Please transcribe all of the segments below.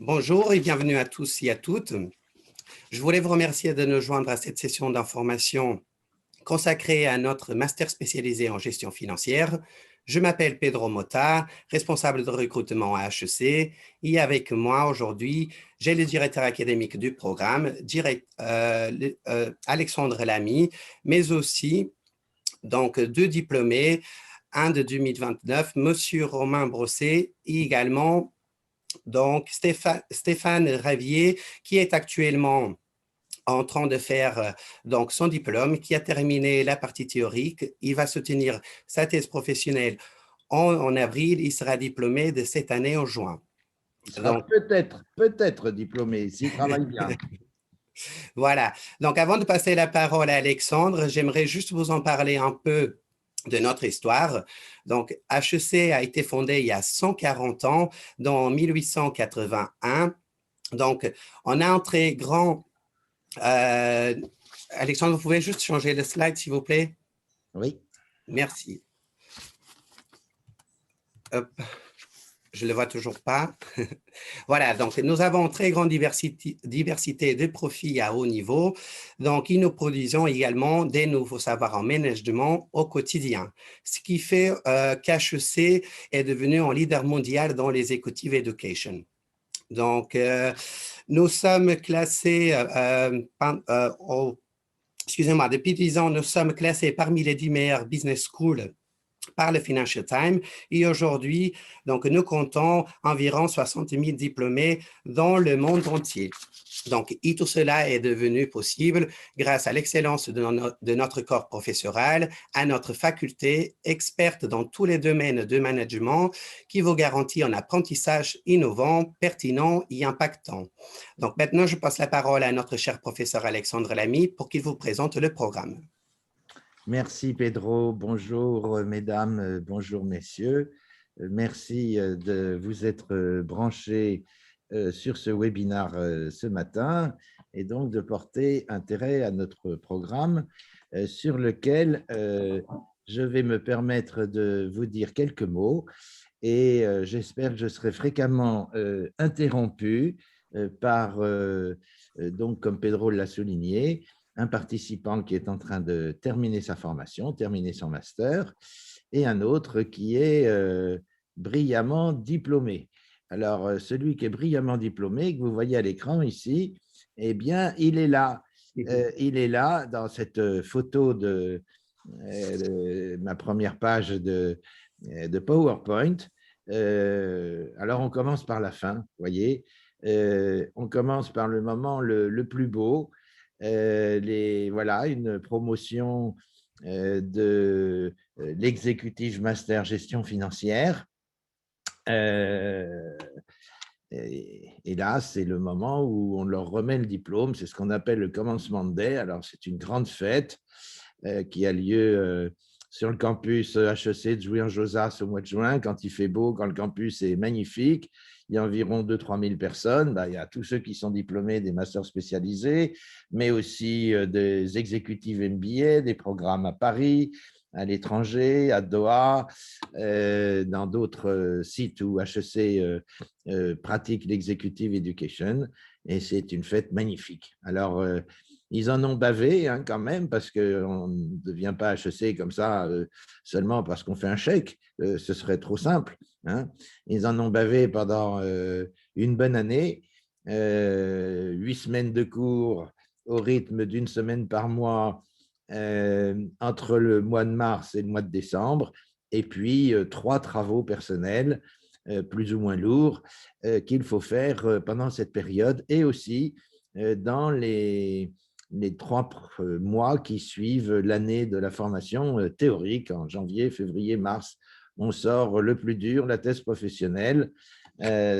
Bonjour et bienvenue à tous et à toutes. Je voulais vous remercier de nous joindre à cette session d'information consacrée à notre master spécialisé en gestion financière. Je m'appelle Pedro Mota, responsable de recrutement à HEC, et avec moi aujourd'hui, j'ai le directeur académique du programme, Alexandre Lamy, mais aussi deux diplômés, un de 2029, Monsieur Romain Brosset, et également Stéphane Ravier, qui est actuellement en train de faire son diplôme, qui a terminé la partie théorique. Il va soutenir sa thèse professionnelle en avril. Il sera diplômé de cette année en juin. Il sera peut-être diplômé s'il travaille bien. Voilà. Donc, avant de passer la parole à Alexandre, j'aimerais juste vous en parler un peu de notre histoire. Donc, HEC a été fondé il y a 140 ans, dans 1881. Donc, on a un très grand… Alexandre, vous pouvez juste changer le slide, s'il vous plaît? Oui. Merci. Hop. Je ne le vois toujours pas. Voilà, donc nous avons une très grande diversité de profils à haut niveau. Donc, et nous produisons également des nouveaux savoirs en management au quotidien, ce qui fait qu'HEC est devenu un leader mondial dans les executive education. Donc, nous sommes classés, excusez-moi, depuis 10 ans, nous sommes classés parmi les 10 meilleures business schools par le Financial Times. Et aujourd'hui, donc, nous comptons environ 60 000 diplômés dans le monde entier. Donc, et tout cela est devenu possible grâce à l'excellence de notre corps professoral, à notre faculté experte dans tous les domaines de management qui vous garantit un apprentissage innovant, pertinent et impactant. Donc, maintenant, je passe la parole à notre cher professeur Alexandre Lamy pour qu'il vous présente le programme. Merci Pedro, bonjour mesdames, bonjour messieurs. Merci de vous être branchés sur ce webinaire ce matin et donc de porter intérêt à notre programme sur lequel je vais me permettre de vous dire quelques mots et j'espère que je serai fréquemment interrompu par, donc comme Pedro l'a souligné, un participant qui est en train de terminer sa formation, terminer son master, et un autre qui est brillamment diplômé. Alors, celui qui est brillamment diplômé, que vous voyez à l'écran ici, eh bien, il est là. Il est là dans cette photo de ma première page de PowerPoint. Alors, on commence par la fin, vous voyez. On commence par le moment le plus beau. Voilà, une promotion de l'exécutif master gestion financière. Et là, c'est le moment où on leur remet le diplôme. C'est ce qu'on appelle le commencement day. Alors, c'est une grande fête qui a lieu sur le campus HEC de Jouy-en-Josas au mois de juin, quand il fait beau, quand le campus est magnifique. Il y a environ 2 000 à 3 000 personnes. Il y a tous ceux qui sont diplômés des masters spécialisés, mais aussi des exécutifs MBA, des programmes à Paris, à l'étranger, à Doha, dans d'autres sites où HEC pratique l'executive education. Et c'est une fête magnifique. Alors, ils en ont bavé quand même, parce qu'on ne devient pas HEC comme ça seulement parce qu'on fait un chèque. Ce serait trop simple. Ils en ont bavé pendant une bonne année, 8 semaines de cours au rythme d'une semaine par mois entre le mois de mars et le mois de décembre, et puis 3 travaux personnels plus ou moins lourds qu'il faut faire pendant cette période, et aussi dans les 3 mois qui suivent l'année de la formation théorique, en janvier, février, mars. On sort le plus dur, la thèse professionnelle.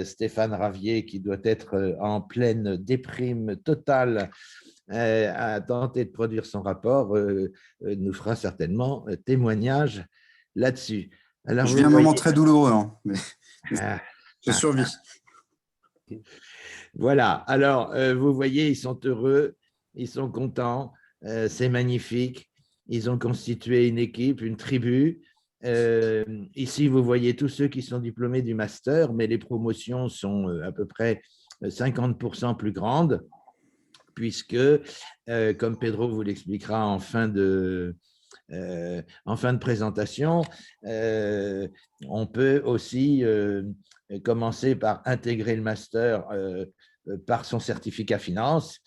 Stéphane Ravier, qui doit être en pleine déprime totale, à tenter de produire son rapport, nous fera certainement témoignage là-dessus. Alors, je vis un moment très douloureux, hein, mais je survis. Voilà, alors vous voyez, ils sont heureux, ils sont contents, c'est magnifique. Ils ont constitué une équipe, une tribu. Ici, vous voyez tous ceux qui sont diplômés du master, mais les promotions sont à peu près 50% plus grande, puisque, comme Pedro vous l'expliquera en fin de présentation, on peut aussi commencer par intégrer le master par son certificat finance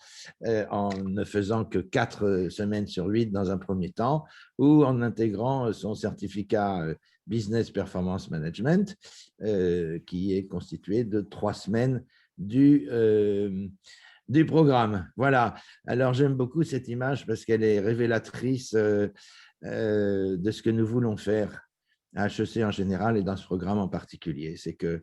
en ne faisant que 4 semaines sur 8 dans un premier temps, ou en intégrant son certificat Business Performance Management qui est constitué de 3 semaines du programme. Voilà. Alors, j'aime beaucoup cette image parce qu'elle est révélatrice de ce que nous voulons faire à HEC en général et dans ce programme en particulier. C'est qu'à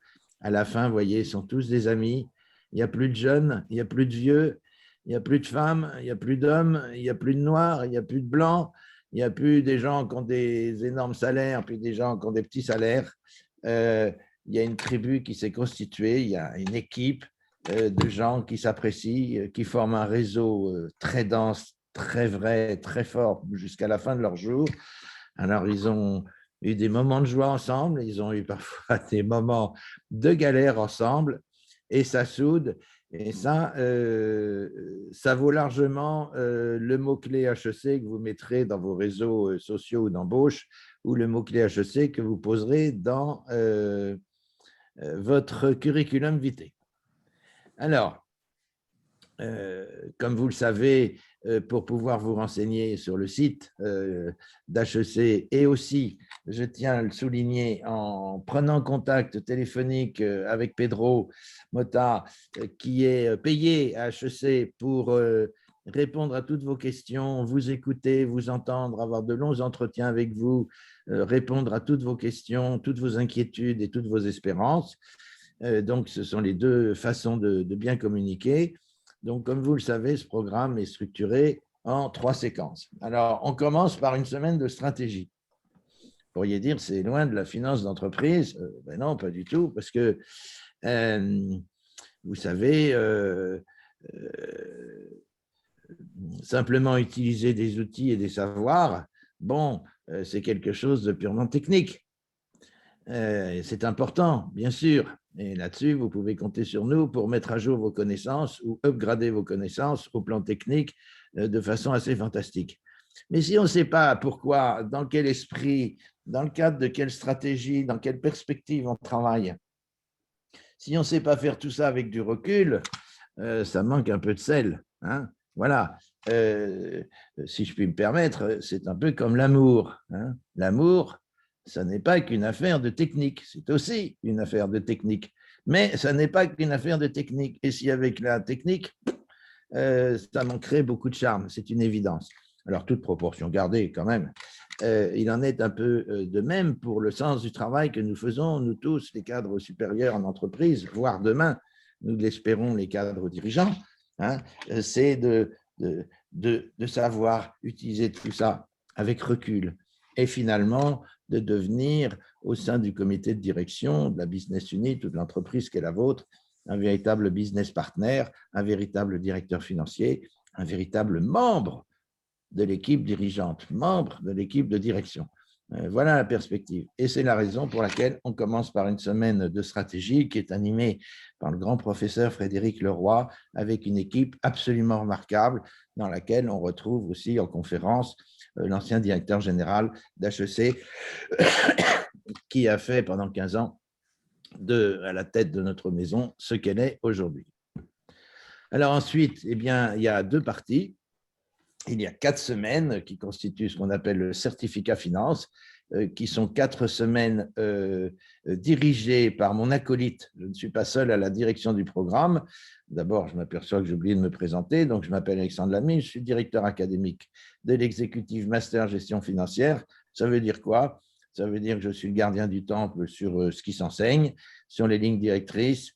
la fin, vous voyez, ils sont tous des amis. Il n'y a plus de jeunes, il n'y a plus de vieux, il n'y a plus de femmes, il n'y a plus d'hommes, il n'y a plus de noirs, il n'y a plus de blancs, il n'y a plus des gens qui ont des énormes salaires, puis des gens qui ont des petits salaires. Il y a une tribu qui s'est constituée, il y a une équipe de gens qui s'apprécient, qui forment un réseau très dense, très vrai, très fort jusqu'à la fin de leur jour. Alors, ils ont eu des moments de joie ensemble, ils ont eu parfois des moments de galère ensemble, et ça soude. Et ça vaut largement le mot-clé HEC que vous mettrez dans vos réseaux sociaux d'embauche, ou le mot-clé HEC que vous poserez dans votre curriculum vitae. Alors, comme vous le savez, pour pouvoir vous renseigner sur le site d'HEC, et aussi, je tiens à le souligner, en prenant contact téléphonique avec Pedro Mota, qui est payé à HEC pour répondre à toutes vos questions, vous écouter, vous entendre, avoir de longs entretiens avec vous, répondre à toutes vos questions, toutes vos inquiétudes et toutes vos espérances. Donc, ce sont les deux façons de bien communiquer. Donc, comme vous le savez, ce programme est structuré en 3 séquences. Alors, on commence par une semaine de stratégie. Vous pourriez dire, c'est loin de la finance d'entreprise. Ben non, pas du tout, parce que, vous savez, simplement utiliser des outils et des savoirs, bon, c'est quelque chose de purement technique. C'est important, bien sûr. Et là-dessus, vous pouvez compter sur nous pour mettre à jour vos connaissances ou upgrader vos connaissances au plan technique de façon assez fantastique. Mais si on ne sait pas pourquoi, dans quel esprit, dans le cadre de quelle stratégie, dans quelle perspective on travaille, si on ne sait pas faire tout ça avec du recul, ça manque un peu de sel. Hein. Voilà. Si je puis me permettre, c'est un peu comme l'amour. Hein. L'amour, ça n'est pas qu'une affaire de technique, c'est aussi une affaire de technique. Mais ça n'est pas qu'une affaire de technique. Et si avec la technique, ça manquerait beaucoup de charme, c'est une évidence. Alors, toute proportion gardée quand même, il en est un peu de même pour le sens du travail que nous faisons, nous tous, les cadres supérieurs en entreprise, voire demain, nous l'espérons, les cadres dirigeants, hein, c'est de savoir utiliser tout ça avec recul et finalement de devenir, au sein du comité de direction, de la business unit ou de l'entreprise qu'est la vôtre, un véritable business partner, un véritable directeur financier, un véritable membre de l'équipe dirigeante, membre de l'équipe de direction. Voilà la perspective. Et c'est la raison pour laquelle on commence par une semaine de stratégie qui est animée par le grand professeur Frédéric Leroy, avec une équipe absolument remarquable dans laquelle on retrouve aussi en conférence l'ancien directeur général d'HEC qui a fait pendant 15 ans à la tête de notre maison ce qu'elle est aujourd'hui. Alors ensuite, eh bien, il y a 2 parties. Il y a 4 semaines qui constituent ce qu'on appelle le certificat finance, qui sont 4 semaines dirigées par mon acolyte. Je ne suis pas seul à la direction du programme. D'abord, je m'aperçois que j'ai oublié de me présenter. Donc, je m'appelle Alexandre Lamy, je suis directeur académique de l'exécutif Master Gestion Financière. Ça veut dire quoi? Ça veut dire que je suis le gardien du temple sur ce qui s'enseigne, sur les lignes directrices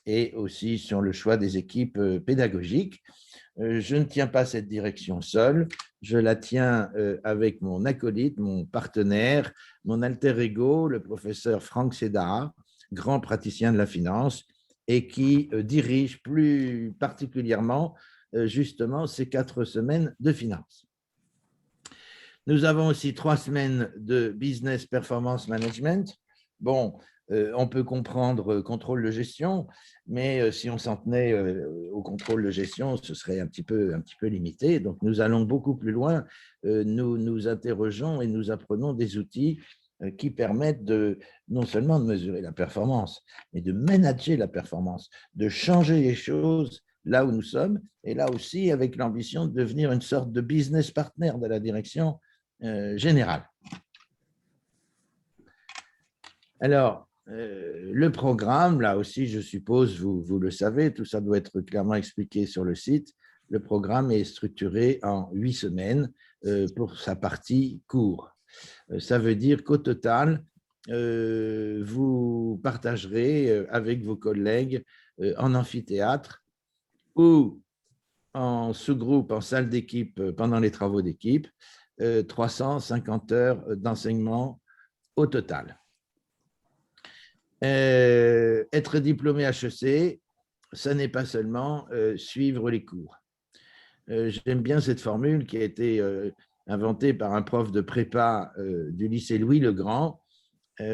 et aussi sur le choix des équipes pédagogiques. Je ne tiens pas cette direction seul, je la tiens avec mon acolyte, mon partenaire, mon alter ego, le professeur Franck Sedara, grand praticien de la finance, et qui dirige plus particulièrement justement ces 4 semaines de finance. Nous avons aussi 3 semaines de business performance management, bon, on peut comprendre contrôle de gestion, mais si on s'en tenait au contrôle de gestion, ce serait un petit peu limité. Donc, nous allons beaucoup plus loin. Nous nous interrogeons et nous apprenons des outils qui permettent non seulement de mesurer la performance, mais de manager la performance, de changer les choses là où nous sommes, et là aussi avec l'ambition de devenir une sorte de business partner de la direction générale. Alors, le programme, là aussi, je suppose, vous le savez, tout ça doit être clairement expliqué sur le site. Le programme est structuré en 8 semaines pour sa partie cours. Ça veut dire qu'au total, vous partagerez avec vos collègues en amphithéâtre ou en sous-groupe, en salle d'équipe pendant les travaux d'équipe, 350 heures d'enseignement au total. Être diplômé HEC, ça n'est pas seulement suivre les cours. J'aime bien cette formule qui a été inventée par un prof de prépa du lycée Louis-le-Grand.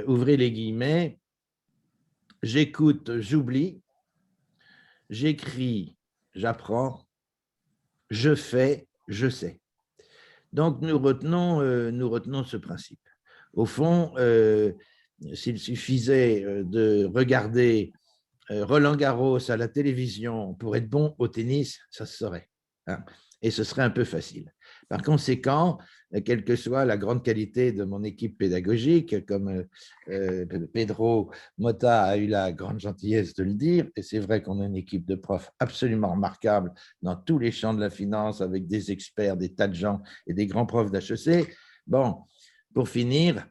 Ouvrez les guillemets, j'écoute, j'oublie, j'écris, j'apprends, je fais, je sais. Donc, nous retenons ce principe. Au fond, s'il suffisait de regarder Roland Garros à la télévision pour être bon au tennis, ça se saurait. Hein, et ce serait un peu facile. Par conséquent, quelle que soit la grande qualité de mon équipe pédagogique, comme Pedro Mota a eu la grande gentillesse de le dire, et c'est vrai qu'on a une équipe de profs absolument remarquable dans tous les champs de la finance, avec des experts, des tas de gens et des grands profs d'HEC. Bon, pour finir,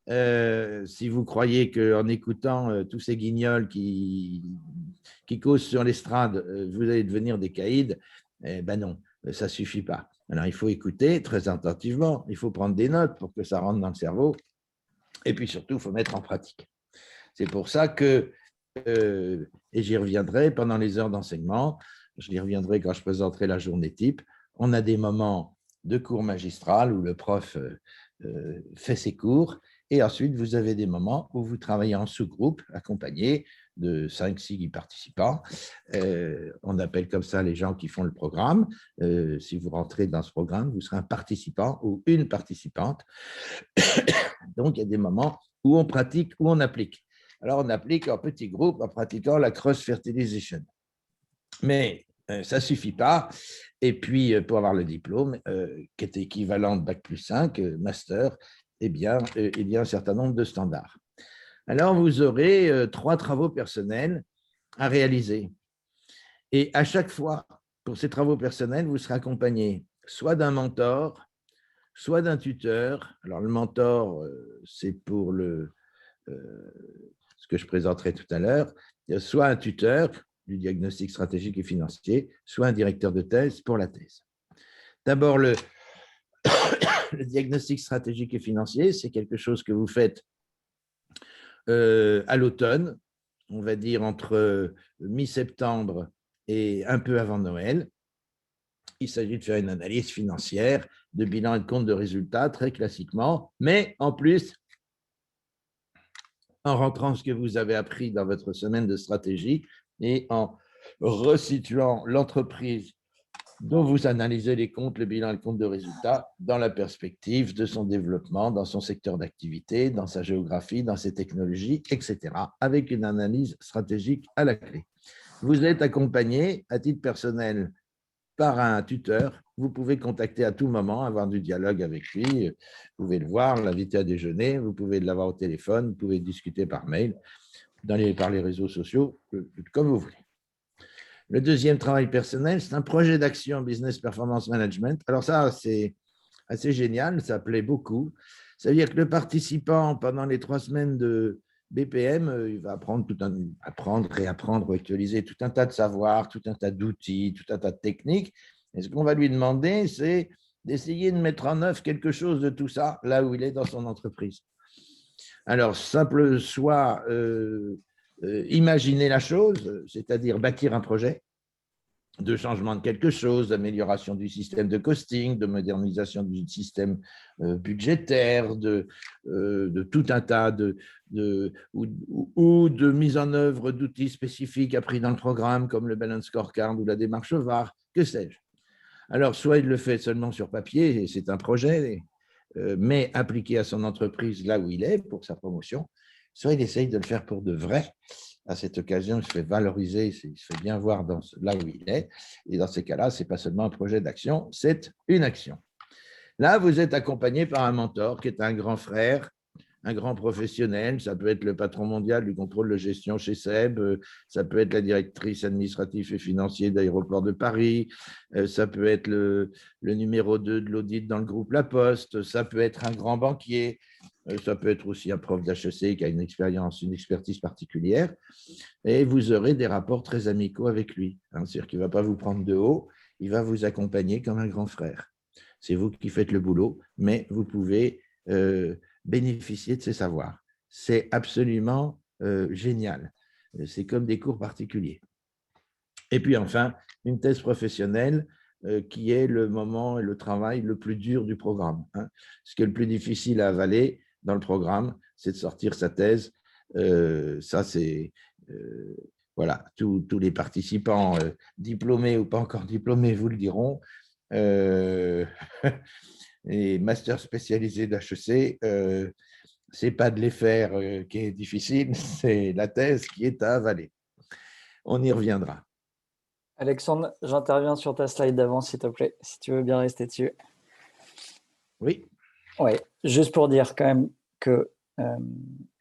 si vous croyez qu'en écoutant tous ces guignols qui causent sur l'estrade, vous allez devenir des caïds, ben non, ça ne suffit pas. Alors, il faut écouter très attentivement, il faut prendre des notes pour que ça rentre dans le cerveau, et puis surtout, il faut mettre en pratique. C'est pour ça que, et j'y reviendrai pendant les heures d'enseignement, j'y reviendrai quand je présenterai la journée type, on a des moments de cours magistral où le prof fait ses cours, et ensuite, vous avez des moments où vous travaillez en sous-groupe, accompagné de 5-6 participants. On appelle comme ça les gens qui font le programme. Si vous rentrez dans ce programme, vous serez un participant ou une participante. Donc, il y a des moments où on pratique, où on applique. Alors, on applique en petits groupes en pratiquant la cross-fertilisation. Mais ça ne suffit pas. Et puis, pour avoir le diplôme, qui est équivalent de Bac+5, master, eh bien, il y a un certain nombre de standards. Alors, vous aurez 3 travaux personnels à réaliser. Et à chaque fois, pour ces travaux personnels, vous serez accompagné soit d'un mentor, soit d'un tuteur. Alors, le mentor, c'est pour ce que je présenterai tout à l'heure, soit un tuteur du diagnostic stratégique et financier, soit un directeur de thèse pour la thèse. D'abord, le diagnostic stratégique et financier, c'est quelque chose que vous faites à l'automne, on va dire entre mi-septembre et un peu avant Noël. Il s'agit de faire une analyse financière, de bilan et de compte de résultats, très classiquement, mais en plus, en rentrant ce que vous avez appris dans votre semaine de stratégie et en resituant l'entreprise dont vous analysez les comptes, le bilan et le compte de résultats dans la perspective de son développement, dans son secteur d'activité, dans sa géographie, dans ses technologies, etc., avec une analyse stratégique à la clé. Vous êtes accompagné à titre personnel par un tuteur. Vous pouvez contacter à tout moment, avoir du dialogue avec lui. Vous pouvez le voir, l'inviter à déjeuner, vous pouvez l'avoir au téléphone, vous pouvez discuter par mail, par les réseaux sociaux, comme vous voulez. Le deuxième travail personnel, c'est un projet d'action Business Performance Management. Alors ça, c'est assez génial, ça plaît beaucoup. Ça veut dire que le participant, pendant les 3 semaines de BPM, il va apprendre, réapprendre, actualiser tout un tas de savoirs, tout un tas d'outils, tout un tas de techniques. Et ce qu'on va lui demander, c'est d'essayer de mettre en œuvre quelque chose de tout ça là où il est dans son entreprise. Alors, soit imaginer la chose, c'est-à-dire bâtir un projet, de changement de quelque chose, d'amélioration du système de costing, de modernisation du système budgétaire, de tout un tas ou de mise en œuvre d'outils spécifiques appris dans le programme, comme le Balance Scorecard ou la démarche VAR, que sais-je. Alors, soit il le fait seulement sur papier, et c'est un projet, mais appliqué à son entreprise là où il est pour sa promotion, soit il essaye de le faire pour de vrai. À cette occasion, il se fait valoriser, il se fait bien voir là où il est. Et dans ces cas-là, ce n'est pas seulement un projet d'action, c'est une action. Là, vous êtes accompagné par un mentor qui est un grand frère, un grand professionnel. Ça peut être le patron mondial du contrôle de gestion chez SEB, ça peut être la directrice administrative et financière d'Aéroport de Paris, ça peut être le numéro 2 de l'audit dans le groupe La Poste, ça peut être un grand banquier, ça peut être aussi un prof d'HEC qui a une expérience, une expertise particulière, et vous aurez des rapports très amicaux avec lui. C'est-à-dire qu'il ne va pas vous prendre de haut, il va vous accompagner comme un grand frère. C'est vous qui faites le boulot, mais vous pouvez bénéficier de ses savoirs. C'est absolument génial. C'est comme des cours particuliers. Et puis enfin, une thèse professionnelle qui est le moment et le travail le plus dur du programme. Ce qui est le plus difficile à avaler dans le programme, c'est de sortir sa thèse. Ça, c'est… voilà, tous les participants, diplômés ou pas encore diplômés, vous le diront. Et master spécialisé d'HEC, ce n'est pas de les faire qui est difficile, c'est la thèse qui est à avaler. On y reviendra. Alexandre, j'interviens sur ta slide d'avant, s'il te plaît, si tu veux bien rester dessus. Oui. Oui, juste pour dire quand même que,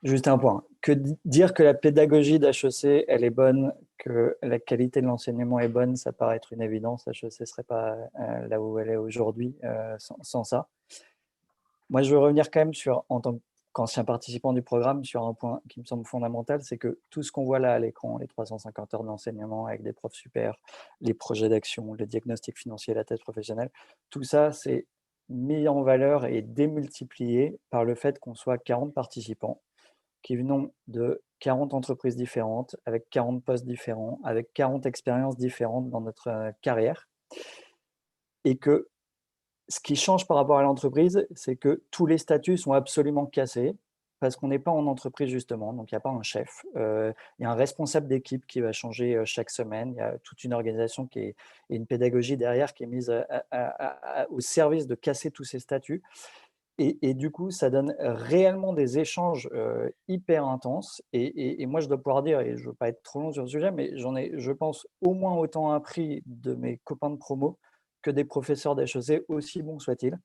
juste un point, que dire que la pédagogie d'HEC, elle est bonne, que la qualité de l'enseignement est bonne, ça paraît être une évidence. HEC ne serait pas là où elle est aujourd'hui sans ça. Moi, je veux revenir quand même sur, en tant qu'ancien participant du programme, sur un point qui me semble fondamental, c'est que tout ce qu'on voit là à l'écran, les 350 heures d'enseignement avec des profs super, les projets d'action, le diagnostic financier, la thèse professionnelle, tout ça, c'est mis en valeur et démultiplié par le fait qu'on soit 40 participants qui venons de 40 entreprises différentes, avec 40 postes différents, avec 40 expériences différentes dans notre carrière. Et que ce qui change par rapport à l'entreprise, c'est que tous les statuts sont absolument cassés parce qu'on n'est pas en entreprise justement, donc il n'y a pas un chef. Il y a un responsable d'équipe qui va changer chaque semaine. Il y a toute une organisation et une pédagogie derrière qui est mise au service de casser tous ces statuts. Et du coup, ça donne réellement des échanges hyper intenses. Et moi, je dois pouvoir dire, et je ne veux pas être trop long sur le sujet, mais j'en ai, je pense, au moins autant appris de mes copains de promo que des professeurs d'HEC, aussi bons soient-ils.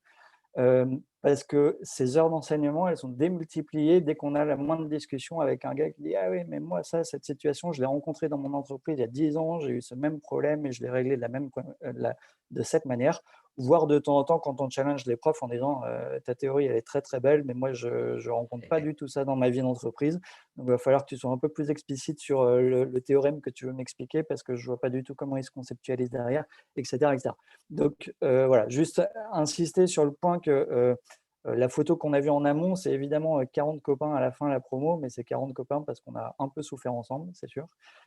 Parce que ces heures d'enseignement, elles sont démultipliées dès qu'on a la moindre discussion avec un gars qui dit « Ah oui, mais moi, cette situation, je l'ai rencontrée dans mon entreprise il y a 10 ans, j'ai eu ce même problème et je l'ai réglé de cette manière. » Voire de temps en temps, quand on challenge les profs en disant « Ta théorie, elle est très très belle, mais moi, je ne rencontre pas du tout ça dans ma vie d'entreprise. Donc, il va falloir que tu sois un peu plus explicite sur le théorème que tu veux m'expliquer parce que je ne vois pas du tout comment il se conceptualise derrière, etc. etc. » Donc, voilà, juste insister sur le point que la photo qu'on a vue en amont, c'est évidemment 40 copains à la fin de la promo, mais c'est 40 copains parce qu'on a un peu souffert ensemble, c'est sûr.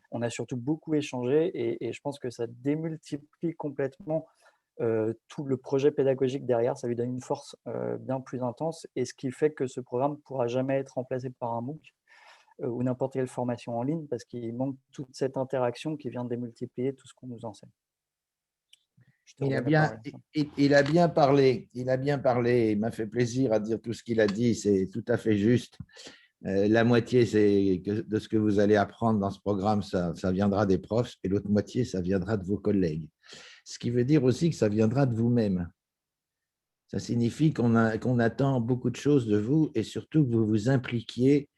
On a surtout beaucoup échangé et je pense que ça démultiplie complètement tout le projet pédagogique derrière, ça lui donne une force bien plus intense et ce qui fait que ce programme ne pourra jamais être remplacé par un MOOC ou n'importe quelle formation en ligne parce qu'il manque toute cette interaction qui vient démultiplier tout ce qu'on nous enseigne. Il a bien parlé, il m'a fait plaisir à dire tout ce qu'il a dit, c'est tout à fait juste. La moitié de ce que vous allez apprendre dans ce programme, ça viendra des profs, et l'autre moitié, ça viendra de vos collègues. Ce qui veut dire aussi que ça viendra de vous-même. Ça signifie qu'on attend beaucoup de choses de vous, et surtout que vous vous impliquiez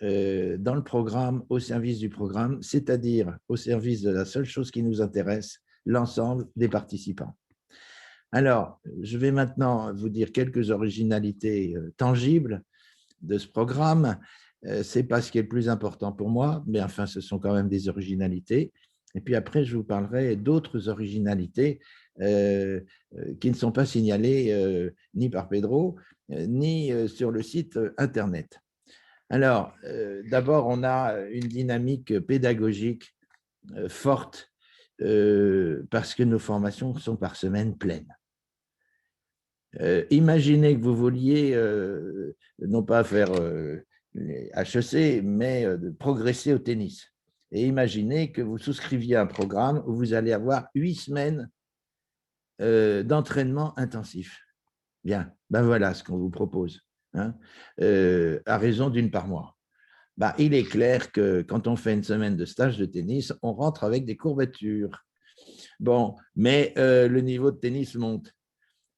dans le programme, au service du programme, c'est-à-dire au service de la seule chose qui nous intéresse, l'ensemble des participants. Alors, je vais maintenant vous dire quelques originalités tangibles de ce programme. Ce n'est pas ce qui est le plus important pour moi, mais enfin, ce sont quand même des originalités. Et puis après, je vous parlerai d'autres originalités qui ne sont pas signalées ni par Pedro, ni sur le site Internet. Alors, d'abord, on a une dynamique pédagogique forte parce que nos formations sont par semaine pleines. Imaginez que vous vouliez non pas faire les HEC, mais progresser au tennis. Et imaginez que vous souscriviez à un programme où vous allez avoir 8 semaines d'entraînement intensif. Bien, ben voilà ce qu'on vous propose, hein, à raison d'une par mois. Ben, il est clair que quand on fait une semaine de stage de tennis, on rentre avec des courbatures. Bon, mais le niveau de tennis monte.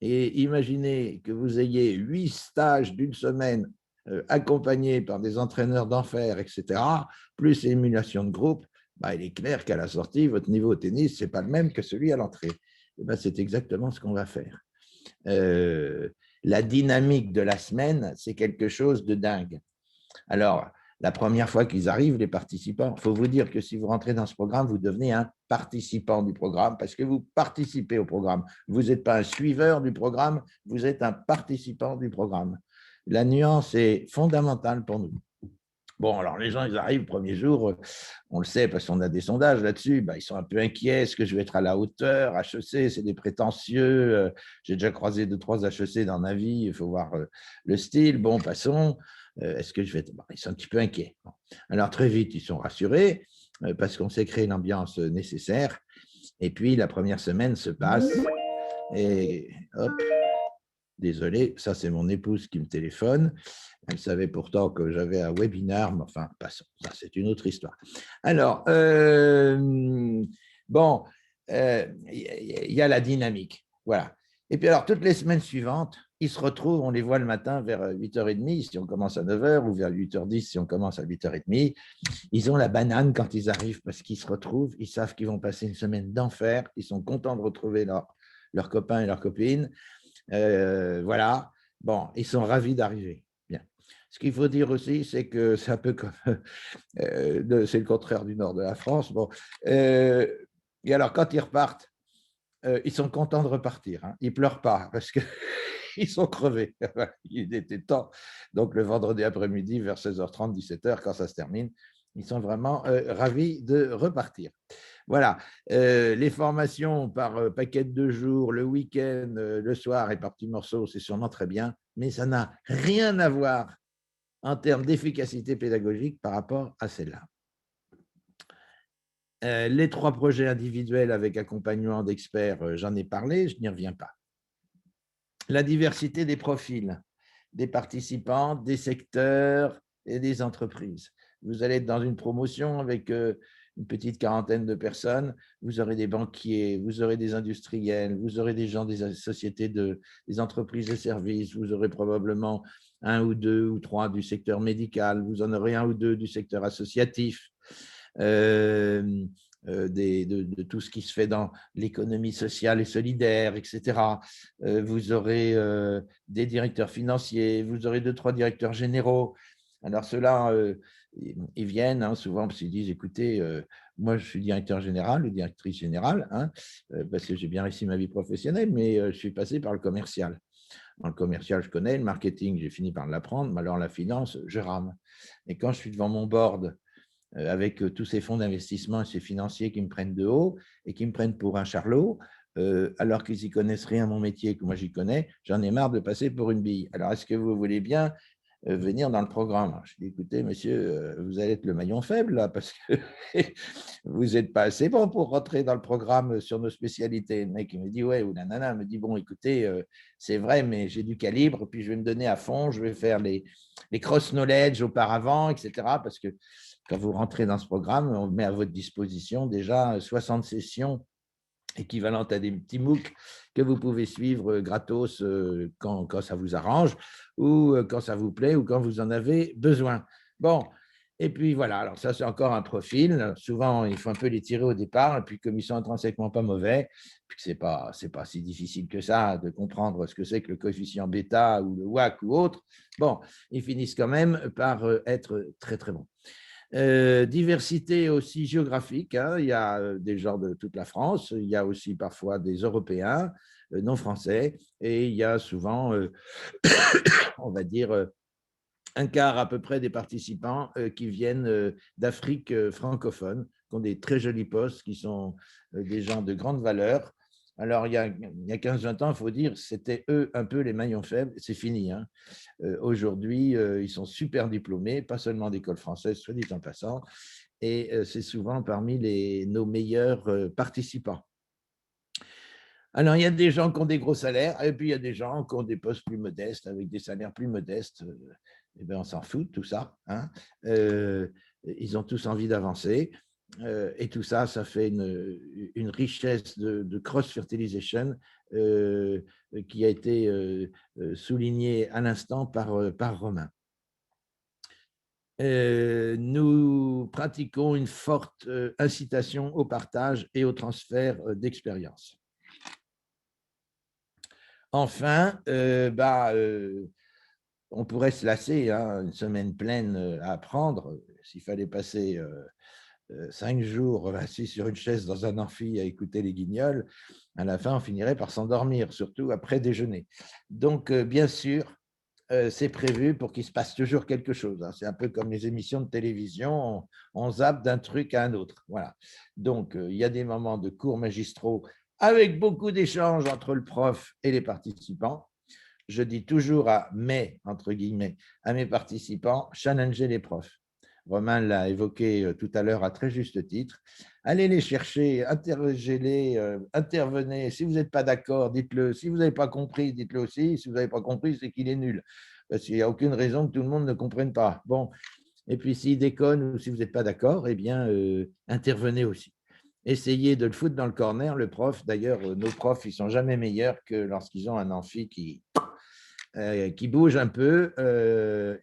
Et imaginez que vous ayez 8 stages d'une semaine accompagnés par des entraîneurs d'enfer, etc., plus émulation de groupe, ben, il est clair qu'à la sortie, votre niveau au tennis, ce n'est pas le même que celui à l'entrée. Et ben, c'est exactement ce qu'on va faire. La dynamique de la semaine, c'est quelque chose de dingue. Alors, la première fois qu'ils arrivent, les participants, il faut vous dire que si vous rentrez dans ce programme, vous devenez un participant du programme parce que vous participez au programme. Vous n'êtes pas un suiveur du programme, vous êtes un participant du programme. La nuance est fondamentale pour nous. Bon, alors les gens, ils arrivent le premier jour, on le sait parce qu'on a des sondages là-dessus, ben, ils sont un peu inquiets, est-ce que je vais être à la hauteur? HEC, c'est des prétentieux, j'ai déjà croisé 2-3 HEC dans ma vie, il faut voir le style, bon, passons, est-ce que je vais être… Bon, ils sont un petit peu inquiets. Bon. Alors très vite, ils sont rassurés parce qu'on s'est créé l'ambiance nécessaire, et puis la première semaine se passe, et hop, désolé, ça c'est mon épouse qui me téléphone. Elle savait pourtant que j'avais un webinaire, mais enfin, passons, ça c'est une autre histoire. Alors, bon, il y a la dynamique, voilà. Et puis alors, toutes les semaines suivantes, ils se retrouvent, on les voit le matin vers 8h30, si on commence à 9h, ou vers 8h10, si on commence à 8h30. Ils ont la banane quand ils arrivent, parce qu'ils se retrouvent, ils savent qu'ils vont passer une semaine d'enfer, ils sont contents de retrouver leurs copains et leurs copines. Voilà, bon, ils sont ravis d'arriver. Bien. Ce qu'il faut dire aussi, c'est que c'est un peu comme, c'est le contraire du nord de la France. Bon, et alors quand ils repartent, ils sont contents de repartir. Hein. Ils ne pleurent pas parce qu'ils sont crevés. Il était temps. Donc le vendredi après-midi, vers 16h30, 17h, quand ça se termine, ils sont vraiment ravis de repartir. Voilà, les formations par paquet de jours, le week-end, le soir et par petits morceaux, c'est sûrement très bien, mais ça n'a rien à voir en termes d'efficacité pédagogique par rapport à celle-là. Les 3 projets individuels avec accompagnement d'experts, j'en ai parlé, je n'y reviens pas. La diversité des profils, des participants, des secteurs et des entreprises. Vous allez être dans une promotion avec une petite quarantaine de personnes, vous aurez des banquiers, vous aurez des industriels, vous aurez des gens des sociétés, des entreprises de services, vous aurez probablement 1 ou 2 ou 3 du secteur médical, vous en aurez 1 ou 2 du secteur associatif, de tout ce qui se fait dans l'économie sociale et solidaire, etc. Vous aurez des directeurs financiers, vous aurez 2-3 directeurs généraux. Alors ceux-là, ils viennent hein, souvent parce qu'ils disent, écoutez, moi je suis directeur général ou directrice générale, hein, parce que j'ai bien réussi ma vie professionnelle, mais je suis passé par le commercial. Dans le commercial, je connais, le marketing, j'ai fini par l'apprendre, mais alors la finance, je rame. Et quand je suis devant mon board, avec tous ces fonds d'investissement et ces financiers qui me prennent de haut et qui me prennent pour un charlot, alors qu'ils n'y connaissent rien à mon métier, que moi j'y connais, j'en ai marre de passer pour une bille. Alors, est-ce que vous voulez bien venir dans le programme? Alors, je dis, écoutez, monsieur, vous allez être le maillon faible, là, parce que vous n'êtes pas assez bon pour rentrer dans le programme sur nos spécialités. Le mec, il me dit, ouais, ou la nana me dit, bon, écoutez, c'est vrai, mais j'ai du calibre, puis je vais me donner à fond, je vais faire les cross-knowledge auparavant, etc., parce que quand vous rentrez dans ce programme, on met à votre disposition déjà 60 sessions équivalentes à des petits MOOC que vous pouvez suivre gratos quand ça vous arrange ou quand ça vous plaît ou quand vous en avez besoin. Bon, et puis voilà, alors ça c'est encore un profil. Souvent, il faut un peu les tirer au départ et puis comme ils sont intrinsèquement pas mauvais, puis que c'est pas si difficile que ça de comprendre ce que c'est que le coefficient bêta ou le WAC ou autre, bon, ils finissent quand même par être très très bons. Diversité aussi géographique, hein. Il y a des gens de toute la France, il y a aussi parfois des Européens non français et il y a souvent, on va dire, un quart à peu près des participants qui viennent d'Afrique francophone. qui ont des très jolis postes, qui sont des gens de grande valeur. Alors, il y a 15-20 ans, il faut dire, c'était eux un peu les maillons faibles. C'est fini. Hein. Aujourd'hui, ils sont super diplômés, pas seulement d'école française, soit dit en passant, et c'est souvent parmi nos meilleurs participants. Alors, il y a des gens qui ont des gros salaires, et puis il y a des gens qui ont des postes plus modestes, avec des salaires plus modestes. Eh bien, on s'en fout de tout ça. Hein. Ils ont tous envie d'avancer. Et tout ça, ça fait une richesse de cross-fertilisation qui a été soulignée à l'instant par Romain. Nous pratiquons une forte incitation au partage et au transfert d'expérience. Enfin, on pourrait se lasser, hein, une semaine pleine à apprendre. S'il fallait passer 5 jours assis sur une chaise dans un amphi à écouter les guignols, à la fin, on finirait par s'endormir, surtout après déjeuner. Donc, bien sûr, c'est prévu pour qu'il se passe toujours quelque chose. Hein. C'est un peu comme les émissions de télévision, on zappe d'un truc à un autre. Voilà. Donc, il y a des moments de cours magistraux avec beaucoup d'échanges entre le prof et les participants. Je dis toujours entre guillemets, à mes participants, challenger les profs. Romain l'a évoqué tout à l'heure à très juste titre. Allez les chercher, interrogez-les, intervenez. Si vous n'êtes pas d'accord, dites-le. Si vous n'avez pas compris, dites-le aussi. Si vous n'avez pas compris, c'est qu'il est nul. Parce qu'il n'y a aucune raison que tout le monde ne comprenne pas. Bon. Et puis, s'il déconne ou si vous n'êtes pas d'accord, eh bien, intervenez aussi. Essayez de le foutre dans le corner, le prof. D'ailleurs, nos profs, ils ne sont jamais meilleurs que lorsqu'ils ont un amphi qui bouge un peu.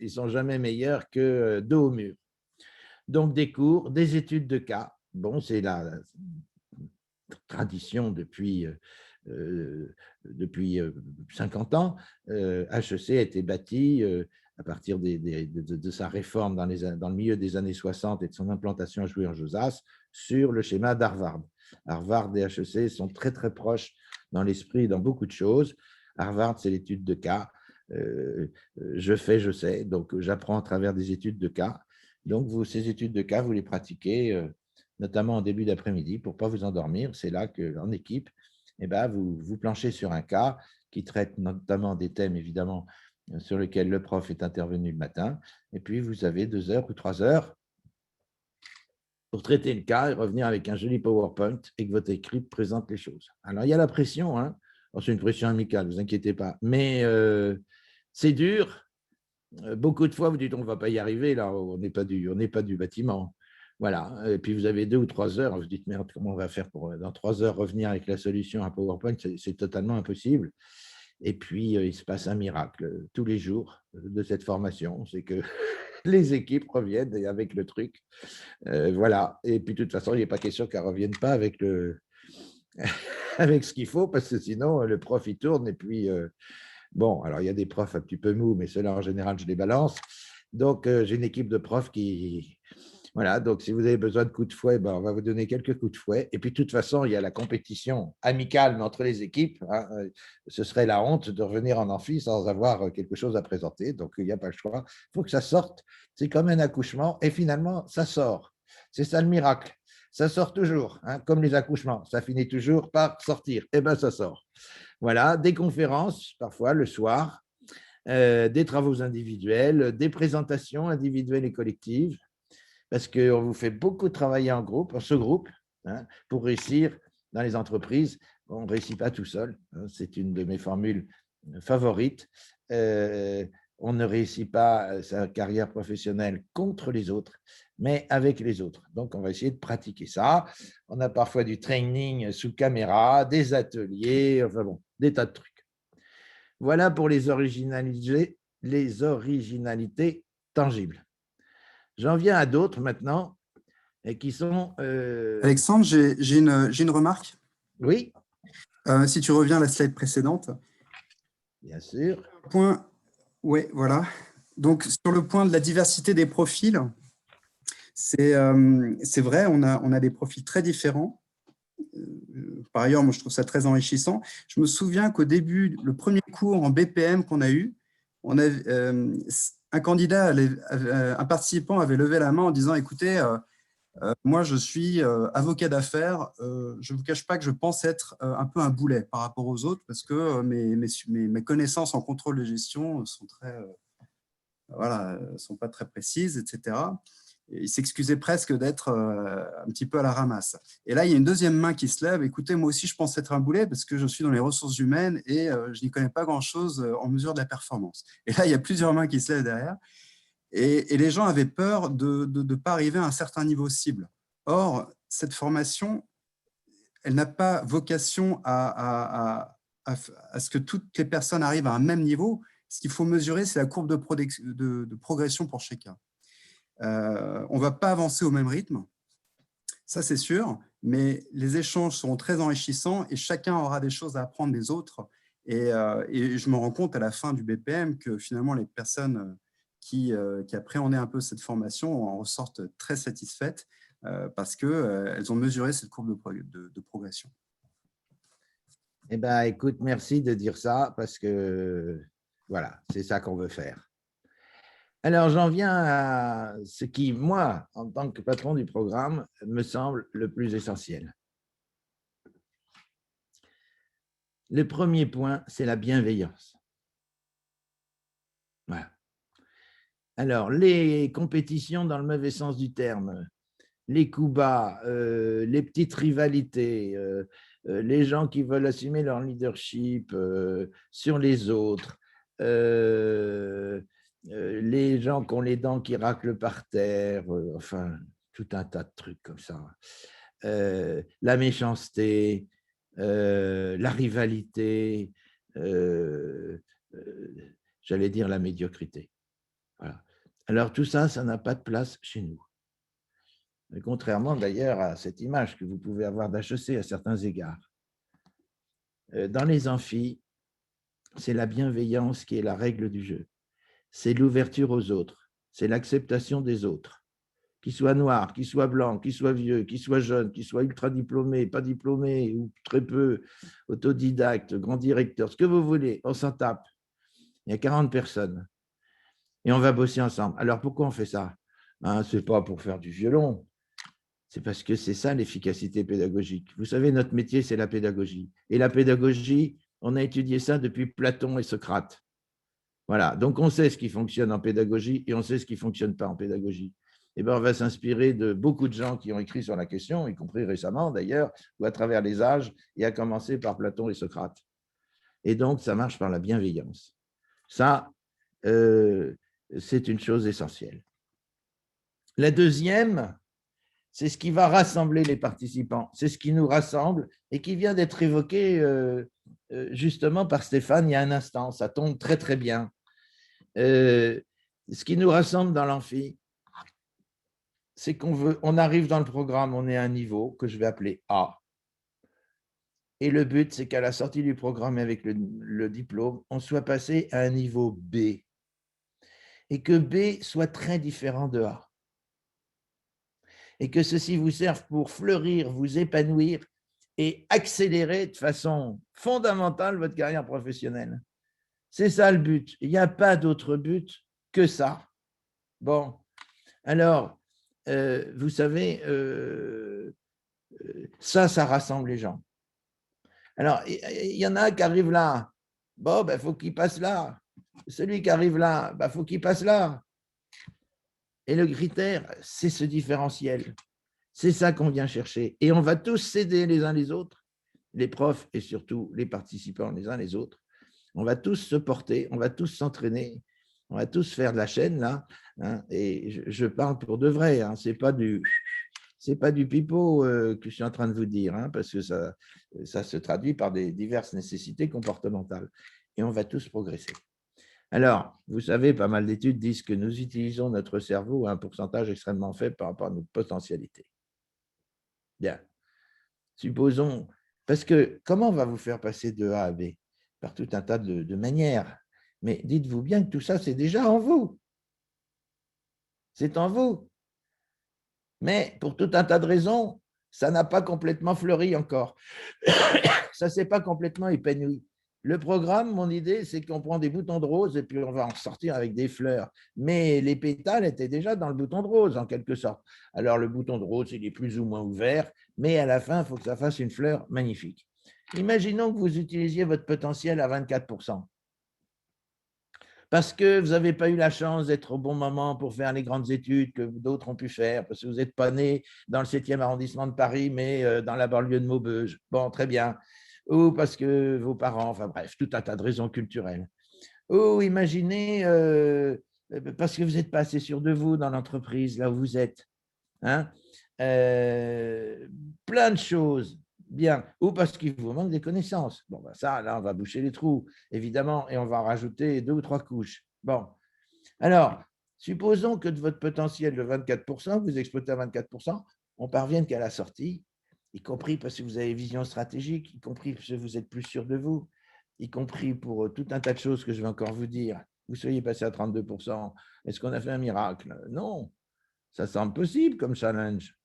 Ils ne sont jamais meilleurs que dos au mur. Donc, des cours, des études de cas. Bon, c'est la tradition depuis 50 ans. HEC a été bâti à partir de sa réforme dans le milieu des années 60 et de son implantation à Jouy-en-Josas sur le schéma d'Harvard. Harvard et HEC sont très, très proches dans l'esprit, dans beaucoup de choses. Harvard, c'est l'étude de cas. Je sais. Donc, j'apprends à travers des études de cas. Donc, ces études de cas, vous les pratiquez, notamment en début d'après-midi, pour ne pas vous endormir. C'est là qu'en équipe, vous planchez sur un cas qui traite notamment des thèmes, évidemment, sur lesquels le prof est intervenu le matin. Et puis, vous avez 2 heures ou 3 heures pour traiter le cas et revenir avec un joli PowerPoint et que votre équipe présente les choses. Alors, il y a la pression. Hein. C'est une pression amicale, ne vous inquiétez pas. Mais c'est dur. Beaucoup de fois, vous dites, on ne va pas y arriver, là, on n'est pas du bâtiment. Voilà. Et puis, vous avez 2 ou 3 heures, vous dites, merde, comment on va faire pour, dans 3 heures, revenir avec la solution à PowerPoint? C'est totalement impossible. Et puis, il se passe un miracle tous les jours de cette formation, c'est que les équipes reviennent avec le truc. Voilà. Et puis, de toute façon, il n'est pas question qu'elles ne reviennent pas avec avec ce qu'il faut, parce que sinon, le prof, il tourne et puis… Bon, alors il y a des profs un petit peu mous, mais ceux-là, en général, je les balance. Donc, j'ai une équipe de profs qui… Voilà, donc si vous avez besoin de coups de fouet, on va vous donner quelques coups de fouet. Et puis, de toute façon, il y a la compétition amicale entre les équipes. Hein. Ce serait la honte de revenir en amphi sans avoir quelque chose à présenter. Donc, il n'y a pas le choix. Il faut que ça sorte. C'est comme un accouchement. Et finalement, ça sort. C'est ça le miracle. Ça sort toujours, hein, comme les accouchements. Ça finit toujours par sortir. Eh bien, ça sort. Voilà, des conférences, parfois le soir, des travaux individuels, des présentations individuelles et collectives, parce qu'on vous fait beaucoup travailler en groupe, en sous-groupe, hein, pour réussir dans les entreprises. On ne réussit pas tout seul, hein, c'est une de mes formules favorites. On ne réussit pas sa carrière professionnelle contre les autres, mais avec les autres. Donc, on va essayer de pratiquer ça. On a parfois du training sous caméra, des ateliers, enfin bon, des tas de trucs. Voilà pour les originalités tangibles. J'en viens à d'autres maintenant, qui sont… Alexandre, j'ai une remarque. Oui. Si tu reviens à la slide précédente. Bien sûr. Oui, voilà. Donc, sur le point de la diversité des profils, c'est vrai, on a des profils très différents. Par ailleurs, moi, je trouve ça très enrichissant. Je me souviens qu'au début, le premier cours en BPM qu'on a eu, un participant avait levé la main en disant « Écoutez, Moi, je suis avocat d'affaires. Je ne vous cache pas que je pense être un peu un boulet par rapport aux autres parce que mes connaissances en contrôle de gestion sont sont pas très précises, etc. Et il s'excusait presque d'être un petit peu à la ramasse. Et là, il y a une deuxième main qui se lève. Écoutez, moi aussi, je pense être un boulet parce que je suis dans les ressources humaines et je n'y connais pas grand-chose en mesure de la performance. Et là, il y a plusieurs mains qui se lèvent derrière. Et les gens avaient peur de ne pas arriver à un certain niveau cible. Or, cette formation, elle n'a pas vocation à ce que toutes les personnes arrivent à un même niveau. Ce qu'il faut mesurer, c'est la courbe de progression pour chacun. On ne va pas avancer au même rythme, ça c'est sûr, mais les échanges seront très enrichissants et chacun aura des choses à apprendre des autres. Et je me rends compte à la fin du BPM que finalement les personnes qui appréhendaient un peu cette formation en ressortent très satisfaites parce qu'elles ont mesuré cette courbe de progression. Eh bien, écoute, merci de dire ça parce que voilà, c'est ça qu'on veut faire. Alors, j'en viens à ce qui, moi, en tant que patron du programme, me semble le plus essentiel. Le premier point, c'est la bienveillance. Voilà. Alors, les compétitions dans le mauvais sens du terme, les coups bas, les petites rivalités, les gens qui veulent assumer leur leadership sur les autres, les gens qui ont les dents qui raclent par terre, enfin, tout un tas de trucs comme ça. La méchanceté, la rivalité, j'allais dire la médiocrité. Voilà. Alors, tout ça, ça n'a pas de place chez nous. Contrairement d'ailleurs à cette image que vous pouvez avoir d'HEC à certains égards. Dans les amphis, c'est la bienveillance qui est la règle du jeu. C'est l'ouverture aux autres, c'est l'acceptation des autres, qu'ils soient noirs, qu'ils soient blancs, qu'ils soient vieux, qu'ils soient jeunes, qu'ils soient ultra diplômés, pas diplômés ou très peu, autodidactes, grands directeurs, ce que vous voulez, on s'en tape. Il y a 40 personnes et on va bosser ensemble. Alors pourquoi on fait ça? Ce n'est pas pour faire du violon, c'est parce que c'est ça l'efficacité pédagogique. Vous savez, notre métier, c'est la pédagogie. Et la pédagogie, on a étudié ça depuis Platon et Socrate. Voilà, donc on sait ce qui fonctionne en pédagogie et on sait ce qui ne fonctionne pas en pédagogie. Et bien, on va s'inspirer de beaucoup de gens qui ont écrit sur la question, y compris récemment d'ailleurs, ou à travers les âges, et à commencer par Platon et Socrate. Et donc, ça marche par la bienveillance. Ça, c'est une chose essentielle. La deuxième, c'est ce qui va rassembler les participants. C'est ce qui nous rassemble et qui vient d'être évoqué justement par Stéphane il y a un instant. Ça tombe très, très bien. Ce qui nous rassemble dans l'amphi, c'est qu'on arrive dans le programme, on est à un niveau que je vais appeler A. Et le but, c'est qu'à la sortie du programme avec le diplôme, on soit passé à un niveau B. Et que B soit très différent de A. Et que ceci vous serve pour fleurir, vous épanouir et accélérer de façon fondamentale votre carrière professionnelle. C'est ça le but. Il n'y a pas d'autre but que ça. Bon, alors, vous savez, ça rassemble les gens. Alors, il y en a qui arrivent là. Bon, ben, faut qu'il passe là. Celui qui arrive là, ben, faut qu'il passe là. Et le critère, c'est ce différentiel. C'est ça qu'on vient chercher. Et on va tous s'aider les uns les autres, les profs et surtout les participants les uns les autres. On va tous se porter, on va tous s'entraîner, on va tous faire de la chaîne là. Hein, et je parle pour de vrai, hein, c'est pas du pipeau que je suis en train de vous dire, hein, parce que ça se traduit par des diverses nécessités comportementales. Et on va tous progresser. Alors, vous savez, pas mal d'études disent que nous utilisons notre cerveau à un pourcentage extrêmement faible par rapport à notre potentialité. Bien. Supposons, parce que comment on va vous faire passer de A à B? Par tout un tas de manières. Mais dites-vous bien que tout ça, c'est déjà en vous. C'est en vous. Mais pour tout un tas de raisons, ça n'a pas complètement fleuri encore. Ça ne s'est pas complètement épanoui. Le programme, mon idée, c'est qu'on prend des boutons de rose et puis on va en sortir avec des fleurs. Mais les pétales étaient déjà dans le bouton de rose, en quelque sorte. Alors, le bouton de rose, il est plus ou moins ouvert, mais à la fin, il faut que ça fasse une fleur magnifique. Imaginons que vous utilisiez votre potentiel à 24%. Parce que vous n'avez pas eu la chance d'être au bon moment pour faire les grandes études que d'autres ont pu faire, parce que vous n'êtes pas né dans le 7e arrondissement de Paris, mais dans la banlieue de Maubeuge. Bon, très bien. Ou parce que vos parents, enfin bref, tout un tas de raisons culturelles. Ou imaginez, parce que vous n'êtes pas assez sûr de vous dans l'entreprise, là où vous êtes. Hein, plein de choses. Bien, ou parce qu'il vous manque des connaissances. Bon, ben ça, là, on va boucher les trous, évidemment, et on va rajouter 2 ou 3 couches. Bon, alors, supposons que de votre potentiel de 24%, vous exploitez à 24%, on parvienne qu'à la sortie, y compris parce que vous avez vision stratégique, y compris parce que vous êtes plus sûr de vous, y compris pour tout un tas de choses que je vais encore vous dire, vous soyez passé à 32%. Est-ce qu'on a fait un miracle? Non, ça semble possible comme challenge.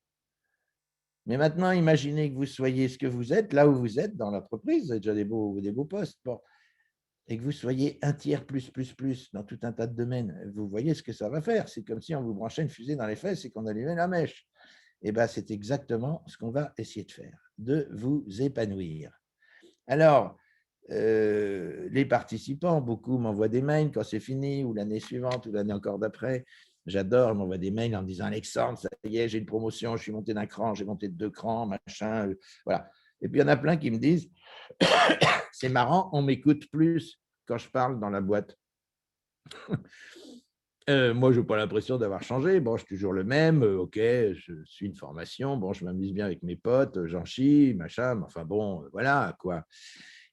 Mais maintenant, imaginez que vous soyez ce que vous êtes, là où vous êtes dans l'entreprise, vous avez déjà des beaux postes, bon, et que vous soyez un tiers plus dans tout un tas de domaines. Vous voyez ce que ça va faire. C'est comme si on vous branchait une fusée dans les fesses et qu'on allumait la mèche. Et bien, c'est exactement ce qu'on va essayer de faire, de vous épanouir. Alors, les participants, beaucoup m'envoient des mails quand c'est fini, ou l'année suivante, ou l'année encore d'après. J'adore, ils m'envoient des mails en me disant « Alexandre, ça y est, j'ai une promotion, je suis monté d'un cran, j'ai monté de 2 crans, machin. » Voilà. Et puis, il y en a plein qui me disent « C'est marrant, on m'écoute plus quand je parle dans la boîte. » Moi, je n'ai pas l'impression d'avoir changé. Bon, je suis toujours le même. OK, je suis une formation. Bon, je m'amuse bien avec mes potes, j'en chie, machin. Mais enfin bon, voilà, quoi.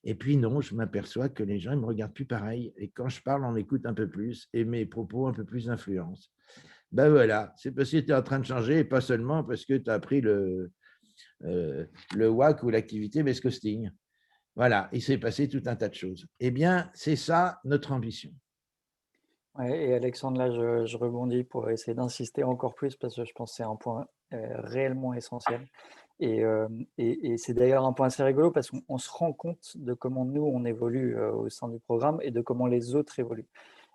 Et puis non, je m'aperçois que les gens ne me regardent plus pareil. Et quand je parle, on m'écoute un peu plus et mes propos un peu plus d'influence. Ben voilà, c'est parce que tu es en train de changer et pas seulement parce que tu as appris le WAC ou l'activité best costing. Voilà, il s'est passé tout un tas de choses. Eh bien, c'est ça notre ambition. Ouais, et Alexandre, là, je rebondis pour essayer d'insister encore plus parce que je pense que c'est un point réellement essentiel. Et c'est d'ailleurs un point assez rigolo parce qu'on se rend compte de comment nous, on évolue au sein du programme et de comment les autres évoluent.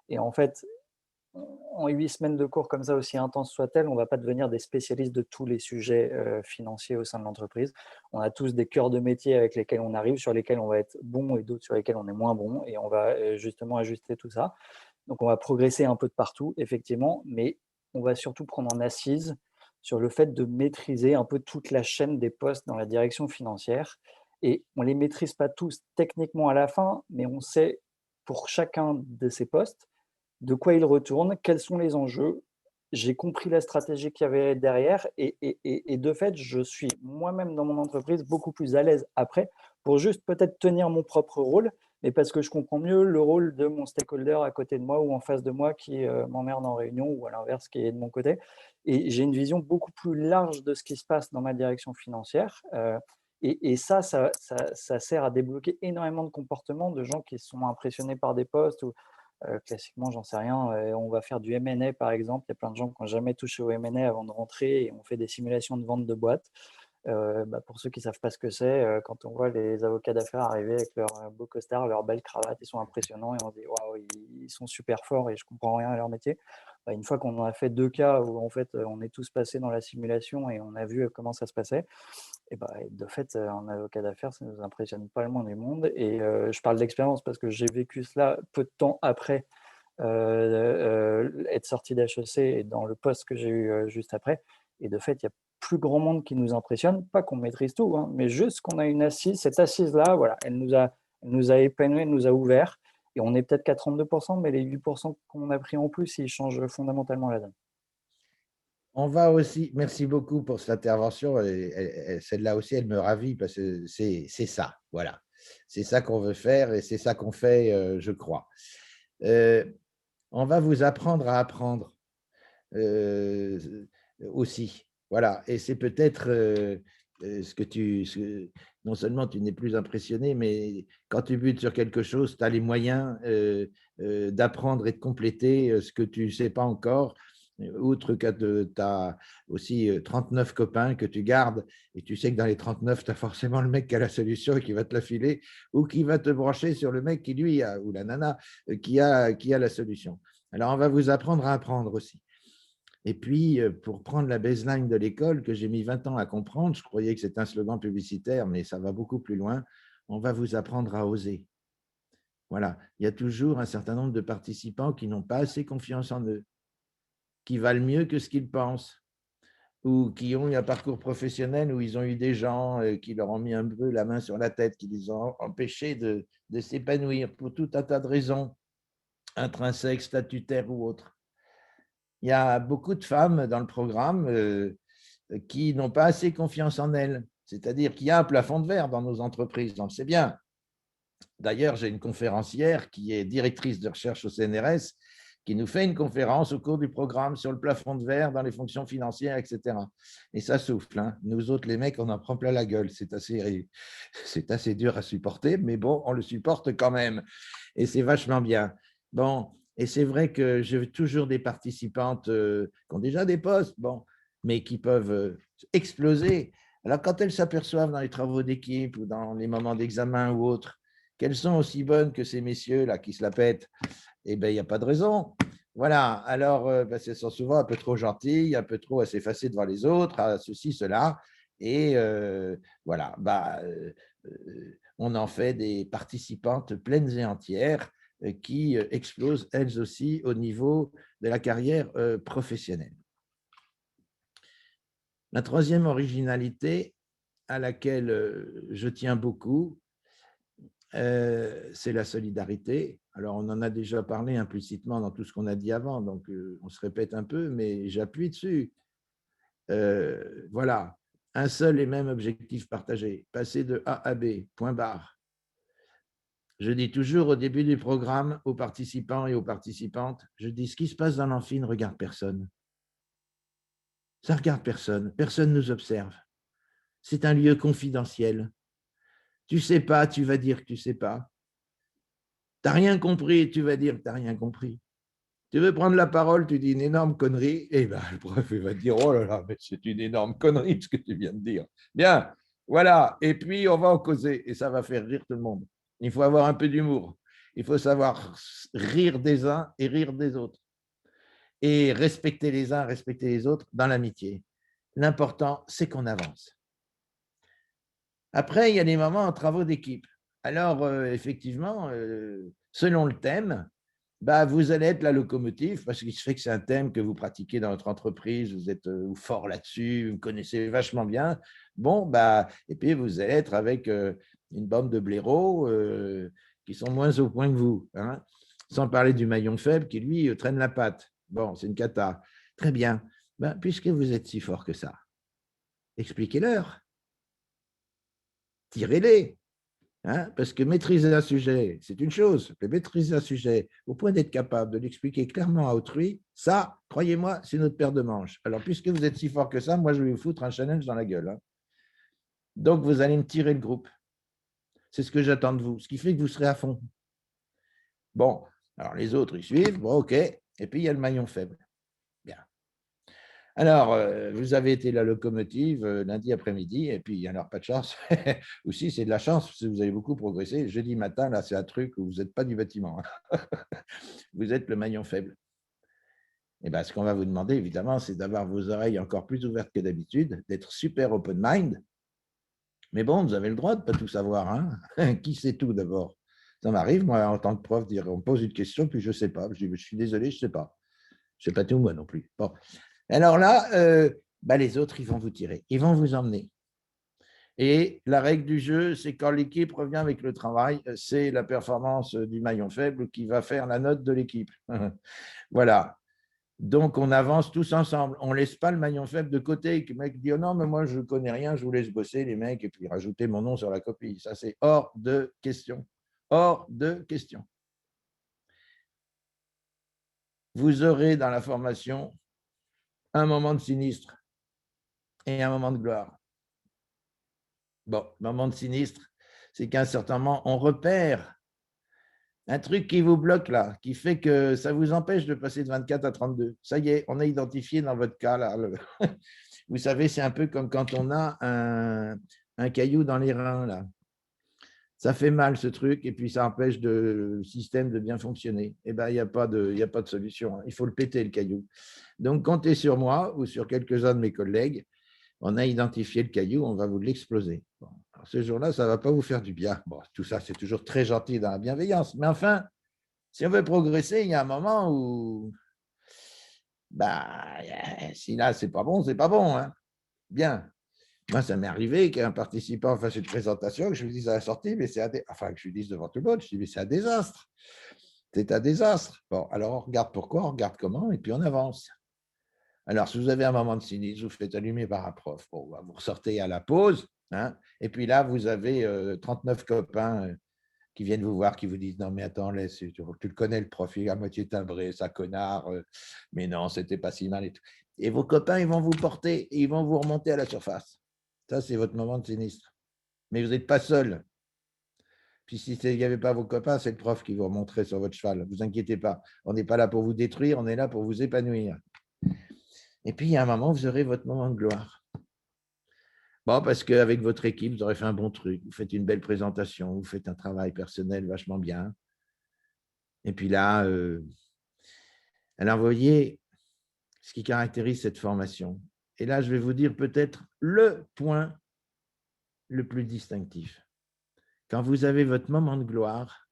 Et en fait, en 8 semaines de cours comme ça, aussi intenses soient-elles, on ne va pas devenir des spécialistes de tous les sujets financiers au sein de l'entreprise. On a tous des cœurs de métier avec lesquels on arrive, sur lesquels on va être bon et d'autres sur lesquels on est moins bon. Et on va justement ajuster tout ça. Donc, on va progresser un peu de partout, effectivement, mais on va surtout prendre en assise sur le fait de maîtriser un peu toute la chaîne des postes dans la direction financière. Et on ne les maîtrise pas tous techniquement à la fin, mais on sait pour chacun de ces postes de quoi ils retournent, quels sont les enjeux. J'ai compris la stratégie qu'il y avait derrière et de fait, je suis moi-même dans mon entreprise beaucoup plus à l'aise après pour juste peut-être tenir mon propre rôle, mais parce que je comprends mieux le rôle de mon stakeholder à côté de moi ou en face de moi qui m'emmerde en réunion ou à l'inverse qui est de mon côté. Et j'ai une vision beaucoup plus large de ce qui se passe dans ma direction financière. Et ça sert à débloquer énormément de comportements de gens qui sont impressionnés par des postes ou classiquement, j'en sais rien, on va faire du M&A par exemple. Il y a plein de gens qui n'ont jamais touché au M&A avant de rentrer et on fait des simulations de vente de boîtes. Pour ceux qui ne savent pas ce que c'est, quand on voit les avocats d'affaires arriver avec leur beau costard, leur belle cravate, ils sont impressionnants et on se dit waouh, ils sont super forts et je comprends rien à leur métier. Une fois qu'on en a fait 2 cas où en fait on est tous passés dans la simulation et on a vu comment ça se passait, et de fait, un avocat d'affaires, ça ne nous impressionne pas le moins du monde. Et je parle d'expérience parce que j'ai vécu cela peu de temps après être sorti d'HEC et dans le poste que j'ai eu juste après. Et de fait, il y a plus grand monde qui nous impressionne, pas qu'on maîtrise tout, hein, mais juste qu'on a une assise. Cette assise-là, voilà, elle nous a épanouis, elle nous a ouverts. Et on est peut-être qu'à 32%, mais les 8% qu'on a pris en plus, ils changent fondamentalement la donne. On va aussi, merci beaucoup pour cette intervention. Celle-là aussi, elle me ravit parce que c'est ça, voilà. C'est ça qu'on veut faire et c'est ça qu'on fait, je crois. On va vous apprendre à apprendre aussi. Voilà. Et c'est peut-être ce que non seulement tu n'es plus impressionné, mais quand tu butes sur quelque chose, tu as les moyens d'apprendre et de compléter ce que tu ne sais pas encore. outre que tu as aussi 39 copains que tu gardes et tu sais que dans les 39, tu as forcément le mec qui a la solution et qui va te la filer ou qui va te brancher sur le mec qui, lui, ou la nana, qui a la solution. Alors, on va vous apprendre à apprendre aussi. Et puis, pour prendre la baseline de l'école, que j'ai mis 20 ans à comprendre, je croyais que c'était un slogan publicitaire, mais ça va beaucoup plus loin, on va vous apprendre à oser. Voilà, il y a toujours un certain nombre de participants qui n'ont pas assez confiance en eux, qui valent mieux que ce qu'ils pensent, ou qui ont eu un parcours professionnel où ils ont eu des gens qui leur ont mis un peu la main sur la tête, qui les ont empêchés de s'épanouir pour tout un tas de raisons, intrinsèques, statutaires ou autres. Il y a beaucoup de femmes dans le programme qui n'ont pas assez confiance en elles. C'est-à-dire qu'il y a un plafond de verre dans nos entreprises, on le sait bien. D'ailleurs, j'ai une conférencière qui est directrice de recherche au CNRS qui nous fait une conférence au cours du programme sur le plafond de verre dans les fonctions financières, etc. Et ça souffle. Hein. Nous autres, les mecs, on en prend plein la gueule. C'est assez dur à supporter, mais bon, on le supporte quand même. Et c'est vachement bien. Bon, et c'est vrai que j'ai toujours des participantes qui ont déjà des postes, bon, mais qui peuvent exploser. Alors, quand elles s'aperçoivent dans les travaux d'équipe ou dans les moments d'examen ou autres, qu'elles sont aussi bonnes que ces messieurs-là qui se la pètent, eh bien, il n'y a pas de raison. Voilà, alors, elles sont souvent un peu trop gentilles, un peu trop à s'effacer devant les autres, à ceci, cela. Et voilà, on en fait des participantes pleines et entières qui explosent elles aussi au niveau de la carrière professionnelle. La troisième originalité à laquelle je tiens beaucoup, c'est la solidarité. Alors, on en a déjà parlé implicitement dans tout ce qu'on a dit avant, donc on se répète un peu, mais j'appuie dessus. Voilà, un seul et même objectif partagé, passer de A à B, point barre. Je dis toujours au début du programme aux participants et aux participantes, je dis ce qui se passe dans l'amphi ne regarde personne. Ça ne regarde personne, personne ne nous observe. C'est un lieu confidentiel. Tu ne sais pas, tu vas dire que tu ne sais pas. Tu n'as rien compris, tu vas dire que tu n'as rien compris. Tu veux prendre la parole, tu dis une énorme connerie, et ben, le prof il va te dire, oh là là, mais c'est une énorme connerie ce que tu viens de dire. Bien, voilà, et puis on va en causer, et ça va faire rire tout le monde. Il faut avoir un peu d'humour. Il faut savoir rire des uns et rire des autres. Et respecter les uns, respecter les autres dans l'amitié. L'important, c'est qu'on avance. Après, il y a des moments en travaux d'équipe. Alors, effectivement, selon le thème, vous allez être la locomotive parce qu'il se fait que c'est un thème que vous pratiquez dans votre entreprise, vous êtes fort là-dessus, vous connaissez vachement bien. Bon, et puis vous allez être avec une bande de blaireaux qui sont moins au point que vous, hein, sans parler du maillon faible qui, lui, traîne la patte. Bon, c'est une cata. Très bien. Puisque vous êtes si fort que ça, expliquez-leur. Tirez-les. Hein, parce que maîtriser un sujet, c'est une chose, mais maîtriser un sujet au point d'être capable de l'expliquer clairement à autrui, ça, croyez-moi, c'est notre paire de manches. Alors, puisque vous êtes si fort que ça, moi, je vais vous foutre un challenge dans la gueule. Hein. Donc, vous allez me tirer le groupe. C'est ce que j'attends de vous, ce qui fait que vous serez à fond. Bon, alors les autres, ils suivent, bon, ok, et puis il y a le maillon faible. Bien. Alors, vous avez été la locomotive lundi après-midi, et puis alors pas de chance. Aussi, c'est de la chance, parce que vous avez beaucoup progressé. Jeudi matin, là, c'est un truc où vous n'êtes pas du bâtiment. Hein. Vous êtes le maillon faible. Et bien, ce qu'on va vous demander, évidemment, c'est d'avoir vos oreilles encore plus ouvertes que d'habitude, d'être super open mind. Mais bon, vous avez le droit de ne pas tout savoir. Hein. Qui sait tout d'abord? Ça m'arrive, moi, en tant que prof, dire on me pose une question, puis je ne sais pas. Je dis, je suis désolé, je ne sais pas. Je ne sais pas tout, moi non plus. Bon. Alors là, les autres, ils vont vous tirer, ils vont vous emmener. Et la règle du jeu, c'est quand l'équipe revient avec le travail, c'est la performance du maillon faible qui va faire la note de l'équipe. Voilà. Donc, on avance tous ensemble. On ne laisse pas le maillon faible de côté. Le mec dit, oh non, mais moi, je ne connais rien, je vous laisse bosser, les mecs, et puis rajouter mon nom sur la copie. Ça, c'est hors de question. Hors de question. Vous aurez dans la formation un moment de sinistre et un moment de gloire. Bon, moment de sinistre, c'est qu'à un certain moment, on repère Un truc qui vous bloque là, qui fait que ça vous empêche de passer de 24 à 32. Ça y est, on a identifié dans votre cas là. Vous savez, c'est un peu comme quand on a un caillou dans les reins là. Ça fait mal ce truc et puis ça empêche le système de bien fonctionner. Eh bien, il n'y a pas de solution. Il faut le péter, le caillou. Donc, comptez sur moi ou sur quelques-uns de mes collègues. On a identifié le caillou, on va vous l'exploser. Bon, ce jour-là, ça ne va pas vous faire du bien. Bon, tout ça, c'est toujours très gentil dans la bienveillance. Mais enfin, si on veut progresser, il y a un moment où, si là, c'est pas bon, c'est pas bon. Hein. Bien. Moi, ça m'est arrivé qu'un participant fasse une présentation, que je lui dise à la sortie, mais que je lui dise devant tout le monde, je dis, mais c'est un désastre. C'est un désastre. Bon, alors on regarde pourquoi, on regarde comment, et puis on avance. Alors, si vous avez un moment de cynisme, vous faites allumer par un prof. Bon, vous ressortez à la pause, hein, et puis là, vous avez 39 copains qui viennent vous voir, qui vous disent, non, mais attends, laisse, tu le connais, le prof, il est à moitié timbré, ça connard, mais non, c'était pas si mal et tout. Et vos copains, ils vont vous porter, et ils vont vous remonter à la surface. Ça, c'est votre moment de sinistre. Mais vous n'êtes pas seul. Puis si il n'y avait pas vos copains, c'est le prof qui vous remonterait sur votre cheval. Ne vous inquiétez pas. On n'est pas là pour vous détruire, on est là pour vous épanouir. Et puis, il y a un moment, vous aurez votre moment de gloire. Bon, parce qu'avec votre équipe, vous aurez fait un bon truc. Vous faites une belle présentation, vous faites un travail personnel vachement bien. Et puis là, alors vous voyez ce qui caractérise cette formation. Et là, je vais vous dire peut-être le point le plus distinctif. Quand vous avez votre moment de gloire,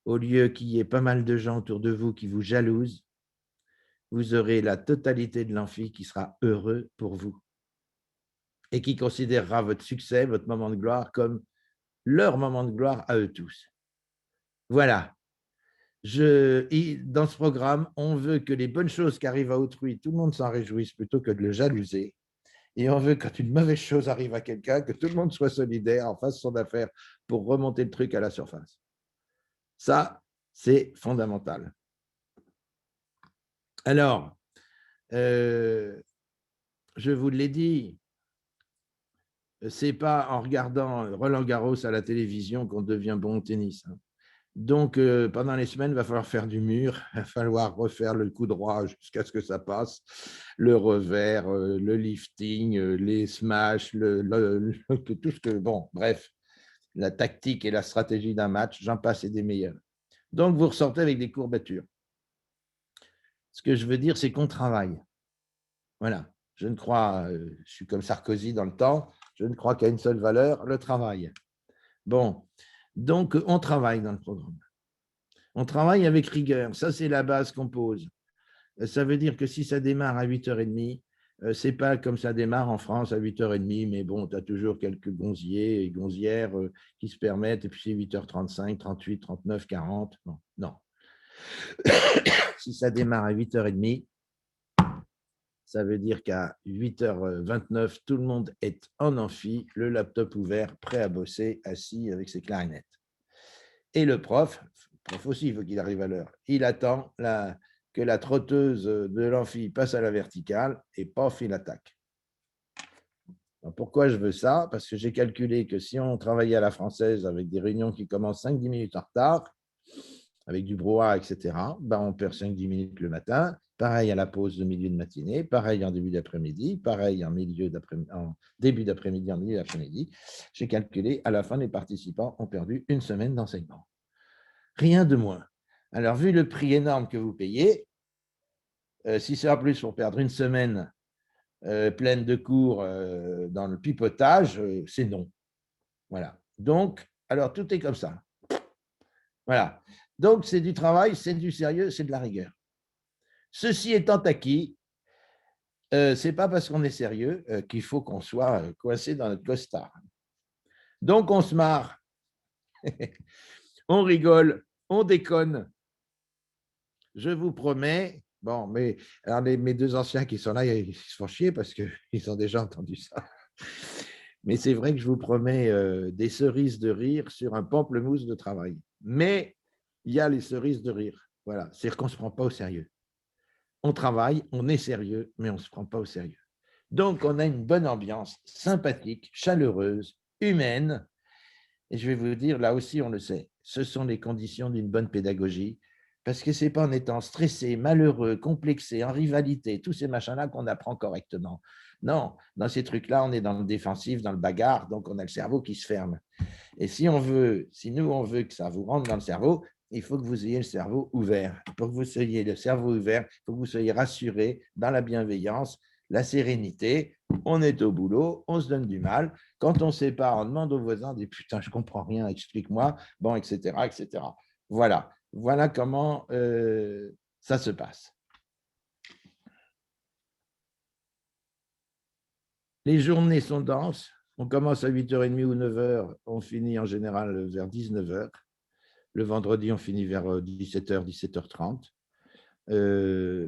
au lieu qu'il y ait pas mal de gens autour de vous qui vous jalousent, vous aurez la totalité de l'amphi qui sera heureux pour vous et qui considérera votre succès, votre moment de gloire, comme leur moment de gloire à eux tous. Voilà. Dans ce programme, on veut que les bonnes choses qui arrivent à autrui, tout le monde s'en réjouisse plutôt que de le jalouser. Et on veut, quand une mauvaise chose arrive à quelqu'un, que tout le monde soit solidaire, en fasse son affaire pour remonter le truc à la surface. Ça, c'est fondamental. Alors, je vous l'ai dit, ce n'est pas en regardant Roland Garros à la télévision qu'on devient bon au tennis. Donc, pendant les semaines, il va falloir faire du mur, il va falloir refaire le coup droit jusqu'à ce que ça passe, le revers, le lifting, les smashs, tout ce que… Bon, bref, la tactique et la stratégie d'un match, j'en passe et des meilleurs. Donc, vous ressortez avec des courbatures. Ce que je veux dire, c'est qu'on travaille. Voilà. Je ne crois, je suis comme Sarkozy dans le temps, je ne crois qu'à une seule valeur, le travail. Bon, donc on travaille dans le programme. On travaille avec rigueur. Ça, c'est la base qu'on pose. Ça veut dire que si ça démarre à 8h30, ce n'est pas comme ça démarre en France à 8h30, mais bon, tu as toujours quelques gonziers et gonzières qui se permettent, et puis c'est 8h35, 38, 39, 40. Non, non. Si ça démarre à 8h30, ça veut dire qu'à 8h29, tout le monde est en amphi, le laptop ouvert, prêt à bosser, assis avec ses clarinettes. Et le prof aussi, il faut qu'il arrive à l'heure. Il attend que la trotteuse de l'amphi passe à la verticale et paf, il attaque. Alors, pourquoi je veux ça? Parce que j'ai calculé que si on travaillait à la française avec des réunions qui commencent 5-10 minutes en retard, avec du brouhaha, etc., on perd 5-10 minutes le matin. Pareil à la pause de milieu de matinée, pareil en début d'après-midi, pareil en début d'après-midi, en milieu d'après-midi. J'ai calculé, à la fin, les participants ont perdu une semaine d'enseignement. Rien de moins. Alors, vu le prix énorme que vous payez, si c'est en plus pour perdre une semaine pleine de cours dans le pipotage, c'est non. Voilà. Donc, alors tout est comme ça. Voilà. Donc, c'est du travail, c'est du sérieux, c'est de la rigueur. Ceci étant acquis, ce n'est pas parce qu'on est sérieux qu'il faut qu'on soit coincé dans notre costard. Donc, on se marre, on rigole, on déconne. Je vous promets, bon, mais alors mes deux anciens qui sont là, ils se font chier parce qu'ils ont déjà entendu ça. Mais c'est vrai que je vous promets des cerises de rire sur un pamplemousse de travail. Mais il y a les cerises de rire. Voilà, c'est-à-dire qu'on ne se prend pas au sérieux. On travaille, on est sérieux, mais on ne se prend pas au sérieux. Donc, on a une bonne ambiance, sympathique, chaleureuse, humaine. Et je vais vous dire, là aussi, on le sait, ce sont les conditions d'une bonne pédagogie. Parce que ce n'est pas en étant stressé, malheureux, complexé, en rivalité, tous ces machins-là qu'on apprend correctement. Non, dans ces trucs-là, on est dans le défensif, dans le bagarre, donc on a le cerveau qui se ferme. Et si nous, on veut que ça vous rentre dans le cerveau, il faut que vous ayez le cerveau ouvert. Pour que vous ayez le cerveau ouvert, il faut que vous soyez rassuré dans la bienveillance, la sérénité. On est au boulot, on se donne du mal. Quand on ne sait pas, on demande aux voisins, on dit putain, je ne comprends rien, explique-moi, bon, etc., etc. Voilà. Voilà comment ça se passe. Les journées sont denses. On commence à 8h30 ou 9h, on finit en général vers 19h. Le vendredi, on finit vers 17h, 17h30.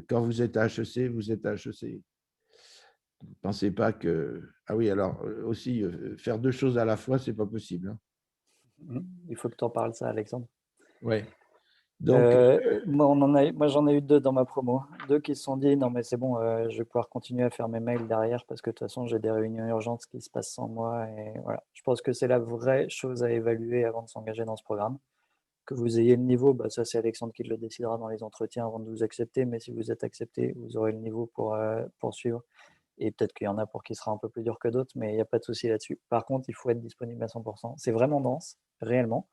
Quand vous êtes à HEC, vous êtes à HEC. Ne pensez pas que… Ah oui, alors aussi, faire deux choses à la fois, ce n'est pas possible. Hein. Il faut que tu en parles, ça, Alexandre. Oui. Donc, moi, j'en ai eu 2 dans ma promo. 2 qui se sont dit, non, mais c'est bon, je vais pouvoir continuer à faire mes mails derrière parce que de toute façon, j'ai des réunions urgentes qui se passent sans moi. Et voilà. Je pense que c'est la vraie chose à évaluer avant de s'engager dans ce programme. Que vous ayez le niveau, bah, ça, c'est Alexandre qui le décidera dans les entretiens avant de vous accepter. Mais si vous êtes accepté, vous aurez le niveau pour poursuivre. Et peut-être qu'il y en a pour qui sera un peu plus dur que d'autres, mais il n'y a pas de souci là-dessus. Par contre, il faut être disponible à 100%. C'est vraiment dense, réellement.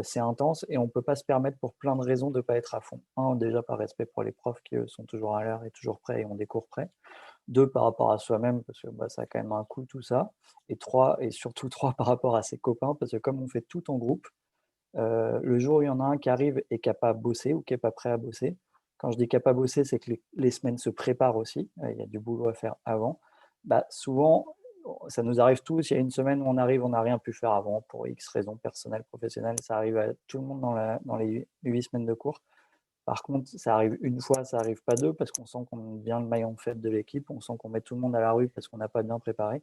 C'est intense et on ne peut pas se permettre pour plein de raisons de ne pas être à fond. 1, déjà par respect pour les profs qui eux, sont toujours à l'heure et toujours prêts et ont des cours prêts. 2, par rapport à soi-même parce que ça a quand même un coût tout ça. Et 3, et surtout 3, par rapport à ses copains parce que comme on fait tout en groupe, le jour où il y en a un qui arrive et qui n'a pas bossé ou qui n'est pas prêt à bosser, quand je dis qui n'a pas bossé, c'est que les semaines se préparent aussi, il y a du boulot à faire avant, souvent, ça nous arrive tous, il y a une semaine où on arrive, on n'a rien pu faire avant pour X raisons personnelles, professionnelles, ça arrive à tout le monde dans les 8 semaines de cours. Par contre, ça arrive une fois, ça n'arrive pas 2 parce qu'on sent qu'on est bien le maillon faible de l'équipe, on sent qu'on met tout le monde à la rue parce qu'on n'a pas bien préparé.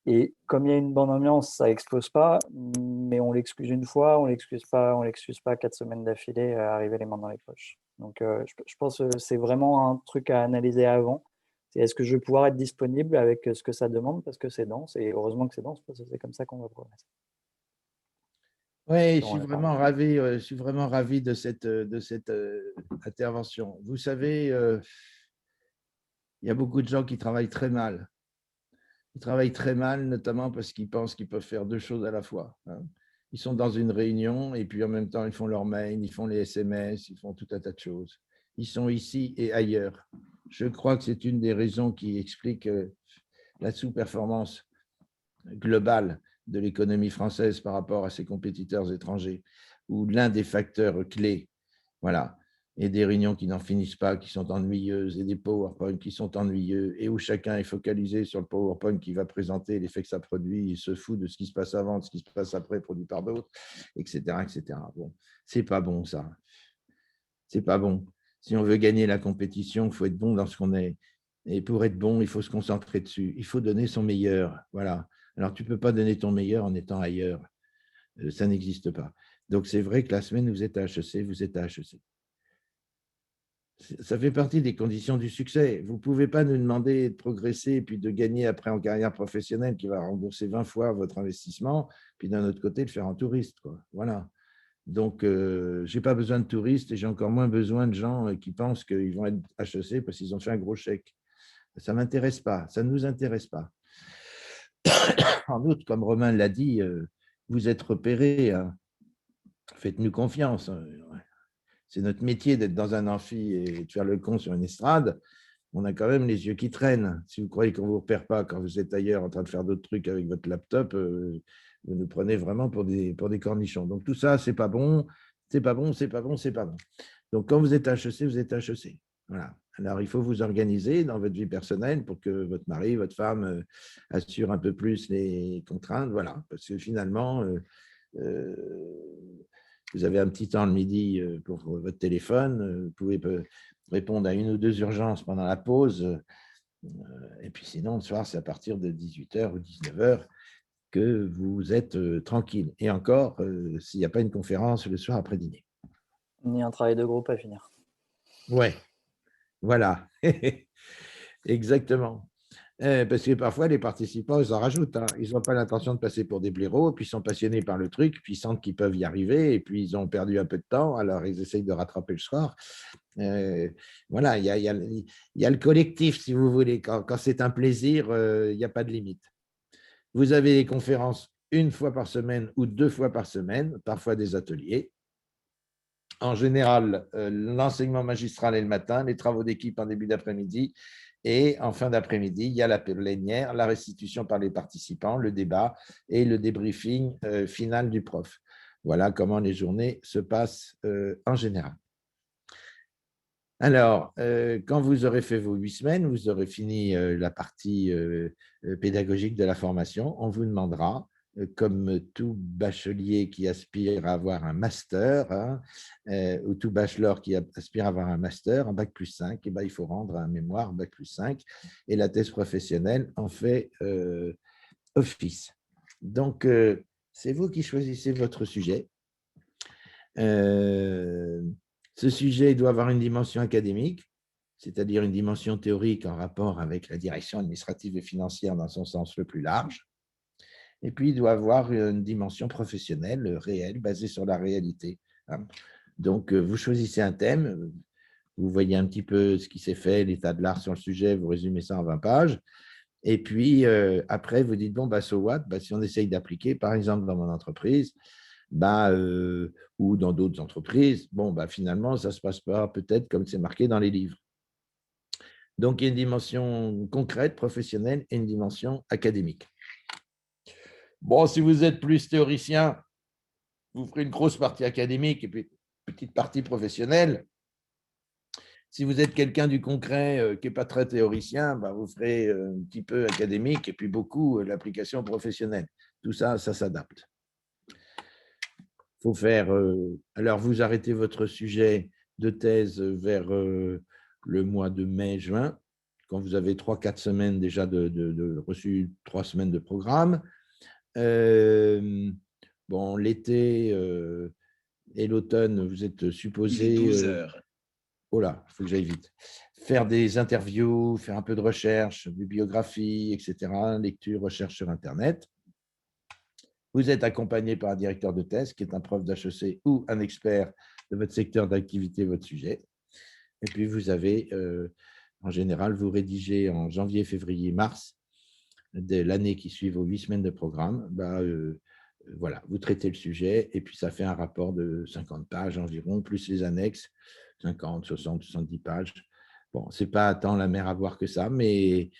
Et comme il y a une bonne ambiance, ça explose pas, mais on l'excuse une fois, on l'excuse pas 4 semaines d'affilée à arriver les mains dans les poches. Donc, je pense que c'est vraiment un truc à analyser avant. C'est est-ce que je vais pouvoir être disponible avec ce que ça demande parce que c'est dense, et heureusement que c'est dense parce que c'est comme ça qu'on va progresser. oui, je suis vraiment ravi de cette intervention. Vous savez, il y a beaucoup de gens qui travaillent très mal. Ils travaillent très mal, notamment parce qu'ils pensent qu'ils peuvent faire deux choses à la fois. Hein. Ils sont dans une réunion et puis en même temps, ils font leur mail, ils font les SMS, ils font tout un tas de choses. Ils sont ici et ailleurs. Je crois que c'est une des raisons qui explique la sous-performance globale de l'économie française par rapport à ses compétiteurs étrangers, ou l'un des facteurs clés. Voilà. Et des réunions qui n'en finissent pas, qui sont ennuyeuses, et des PowerPoint qui sont ennuyeux, et où chacun est focalisé sur le PowerPoint qui va présenter l'effet que ça produit, il se fout de ce qui se passe avant, de ce qui se passe après, produit par d'autres, etc., etc. Bon, c'est pas bon, ça. C'est pas bon. Si on veut gagner la compétition, il faut être bon dans ce qu'on est. Et pour être bon, il faut se concentrer dessus. Il faut donner son meilleur. Voilà. Alors, tu ne peux pas donner ton meilleur en étant ailleurs. Ça n'existe pas. Donc, c'est vrai que la semaine où vous êtes à HEC, vous êtes à HEC. Ça fait partie des conditions du succès. Vous ne pouvez pas nous demander de progresser et puis de gagner après en carrière professionnelle qui va rembourser 20 fois votre investissement, puis d'un autre côté, le faire en touriste, quoi. Voilà. Donc, je n'ai pas besoin de touristes et j'ai encore moins besoin de gens qui pensent qu'ils vont être HEC parce qu'ils ont fait un gros chèque. Ça ne m'intéresse pas, ça ne nous intéresse pas. En outre, comme Romain l'a dit, vous êtes repérés, hein. Faites-nous confiance. C'est notre métier d'être dans un amphi et de faire le con sur une estrade. On a quand même les yeux qui traînent. Si vous croyez qu'on ne vous repère pas quand vous êtes ailleurs en train de faire d'autres trucs avec votre laptop, vous nous prenez vraiment pour des cornichons. Donc tout ça, c'est pas bon, c'est pas bon, c'est pas bon, c'est pas bon. Donc quand vous êtes à HEC, vous êtes à HEC. Voilà. Alors il faut vous organiser dans votre vie personnelle pour que votre mari, votre femme assure un peu plus les contraintes. Voilà. Parce que finalement, vous avez un petit temps le midi pour votre téléphone, vous pouvez répondre à une ou deux urgences pendant la pause, et puis sinon, le soir, c'est à partir de 18h ou 19h que vous êtes tranquille. Et encore, s'il n'y a pas une conférence le soir après dîner. Ni un travail de groupe à finir. Ouais, voilà, exactement. Parce que parfois, les participants, ils en rajoutent, hein. Ils n'ont pas l'intention de passer pour des blaireaux, puis ils sont passionnés par le truc, puis ils sentent qu'ils peuvent y arriver, et puis ils ont perdu un peu de temps, alors ils essayent de rattraper le soir. Voilà, il y a le collectif, si vous voulez. Quand c'est un plaisir, il n'y a pas de limite. Vous avez des conférences une fois par semaine ou 2 fois par semaine, parfois des ateliers. En général, l'enseignement magistral est le matin, les travaux d'équipe en début d'après-midi, et en fin d'après-midi, il y a la plénière, la restitution par les participants, le débat et le débriefing final du prof. Voilà comment les journées se passent en général. Alors, quand vous aurez fait vos 8 semaines, vous aurez fini la partie pédagogique de la formation, on vous demandera, comme tout bachelier qui aspire à avoir un master, hein, ou tout bachelor qui aspire à avoir un master, un bac+5, eh ben, il faut rendre un mémoire bac+5, et la thèse professionnelle en fait office. Donc, c'est vous qui choisissez votre sujet. Ce sujet doit avoir une dimension académique, c'est-à-dire une dimension théorique en rapport avec la direction administrative et financière dans son sens le plus large. Et puis, il doit avoir une dimension professionnelle, réelle, basée sur la réalité. Donc, vous choisissez un thème, vous voyez un petit peu ce qui s'est fait, l'état de l'art sur le sujet, vous résumez ça en 20 pages. Et puis, après, vous dites, bon, so what, si on essaye d'appliquer, par exemple, dans mon entreprise, ou dans d'autres entreprises, finalement, ça ne se passe pas peut-être comme c'est marqué dans les livres. Donc, il y a une dimension concrète, professionnelle, et une dimension académique. Bon, si vous êtes plus théoricien, vous ferez une grosse partie académique et puis une petite partie professionnelle. Si vous êtes quelqu'un du concret qui n'est pas très théoricien, vous ferez un petit peu académique et puis beaucoup l'application professionnelle. Tout ça, ça s'adapte. Faut faire. Alors, vous arrêtez votre sujet de thèse vers le mois de mai-juin, quand vous avez 3-4 semaines déjà reçu 3 semaines de programme. Bon, l'été et l'automne, vous êtes supposé. Il est 12 heures. Oh là, il faut que j'aille vite. Faire des interviews, faire un peu de recherche, bibliographie, etc., lecture, recherche sur Internet. Vous êtes accompagné par un directeur de thèse qui est un prof d'HEC ou un expert de votre secteur d'activité, votre sujet. Et puis, vous avez, en général, vous rédigez en janvier, février, mars de l'année qui suit vos 8 semaines de programme. Voilà, vous traitez le sujet et puis ça fait un rapport de 50 pages environ, plus les annexes, 50, 60, 70 pages. Bon, ce n'est pas tant la mer à boire que ça, mais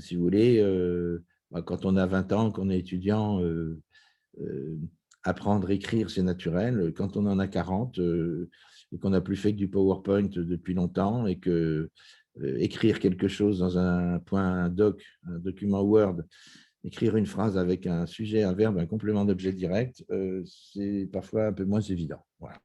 si vous voulez, quand on a 20 ans, qu'on est étudiant, apprendre à écrire, c'est naturel. Quand on en a 40 et qu'on n'a plus fait que du PowerPoint depuis longtemps et que écrire quelque chose dans un doc, un document Word, écrire une phrase avec un sujet, un verbe, un complément d'objet direct, c'est parfois un peu moins évident. Voilà.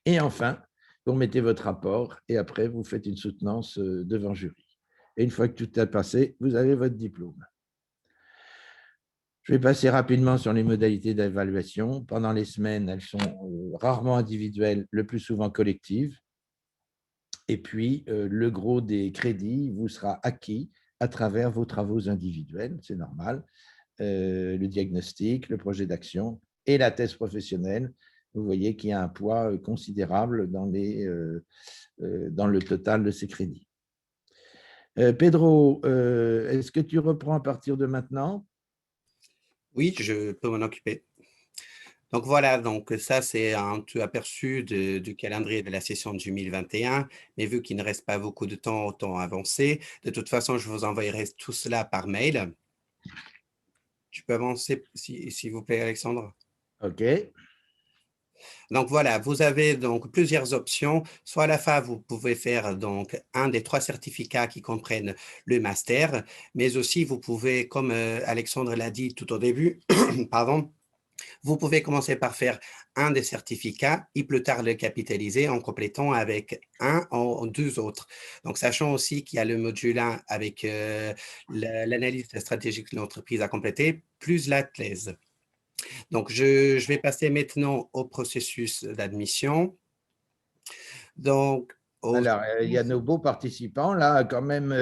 Et enfin, vous mettez votre rapport et après, vous faites une soutenance devant jury. Et une fois que tout est passé, vous avez votre diplôme. Je vais passer rapidement sur les modalités d'évaluation. Pendant les semaines, elles sont rarement individuelles, le plus souvent collectives. Et puis, le gros des crédits vous sera acquis à travers vos travaux individuels, c'est normal, le diagnostic, le projet d'action et la thèse professionnelle. Vous voyez qu'il y a un poids considérable dans le total de ces crédits. Pedro, est-ce que tu reprends à partir de maintenant? Oui, je peux m'en occuper. Donc voilà, donc ça c'est un tout aperçu du calendrier de la session 2021, mais vu qu'il ne reste pas beaucoup de temps, autant avancer. De toute façon, je vous enverrai tout cela par mail. Tu peux avancer, s'il vous plaît, Alexandre? OK. Donc voilà, vous avez donc plusieurs options. Soit à la fin, vous pouvez faire donc un des 3 certificats qui comprennent le master, mais aussi vous pouvez, comme Alexandre l'a dit tout au début, pardon, vous pouvez commencer par faire un des certificats et plus tard le capitaliser en complétant avec un ou 2 autres. Donc, sachant aussi qu'il y a le module 1 avec l'analyse stratégique de l'entreprise à compléter, plus la thèse. Donc, je vais passer maintenant au processus d'admission. Donc, Alors, il y a nos beaux participants, là, quand même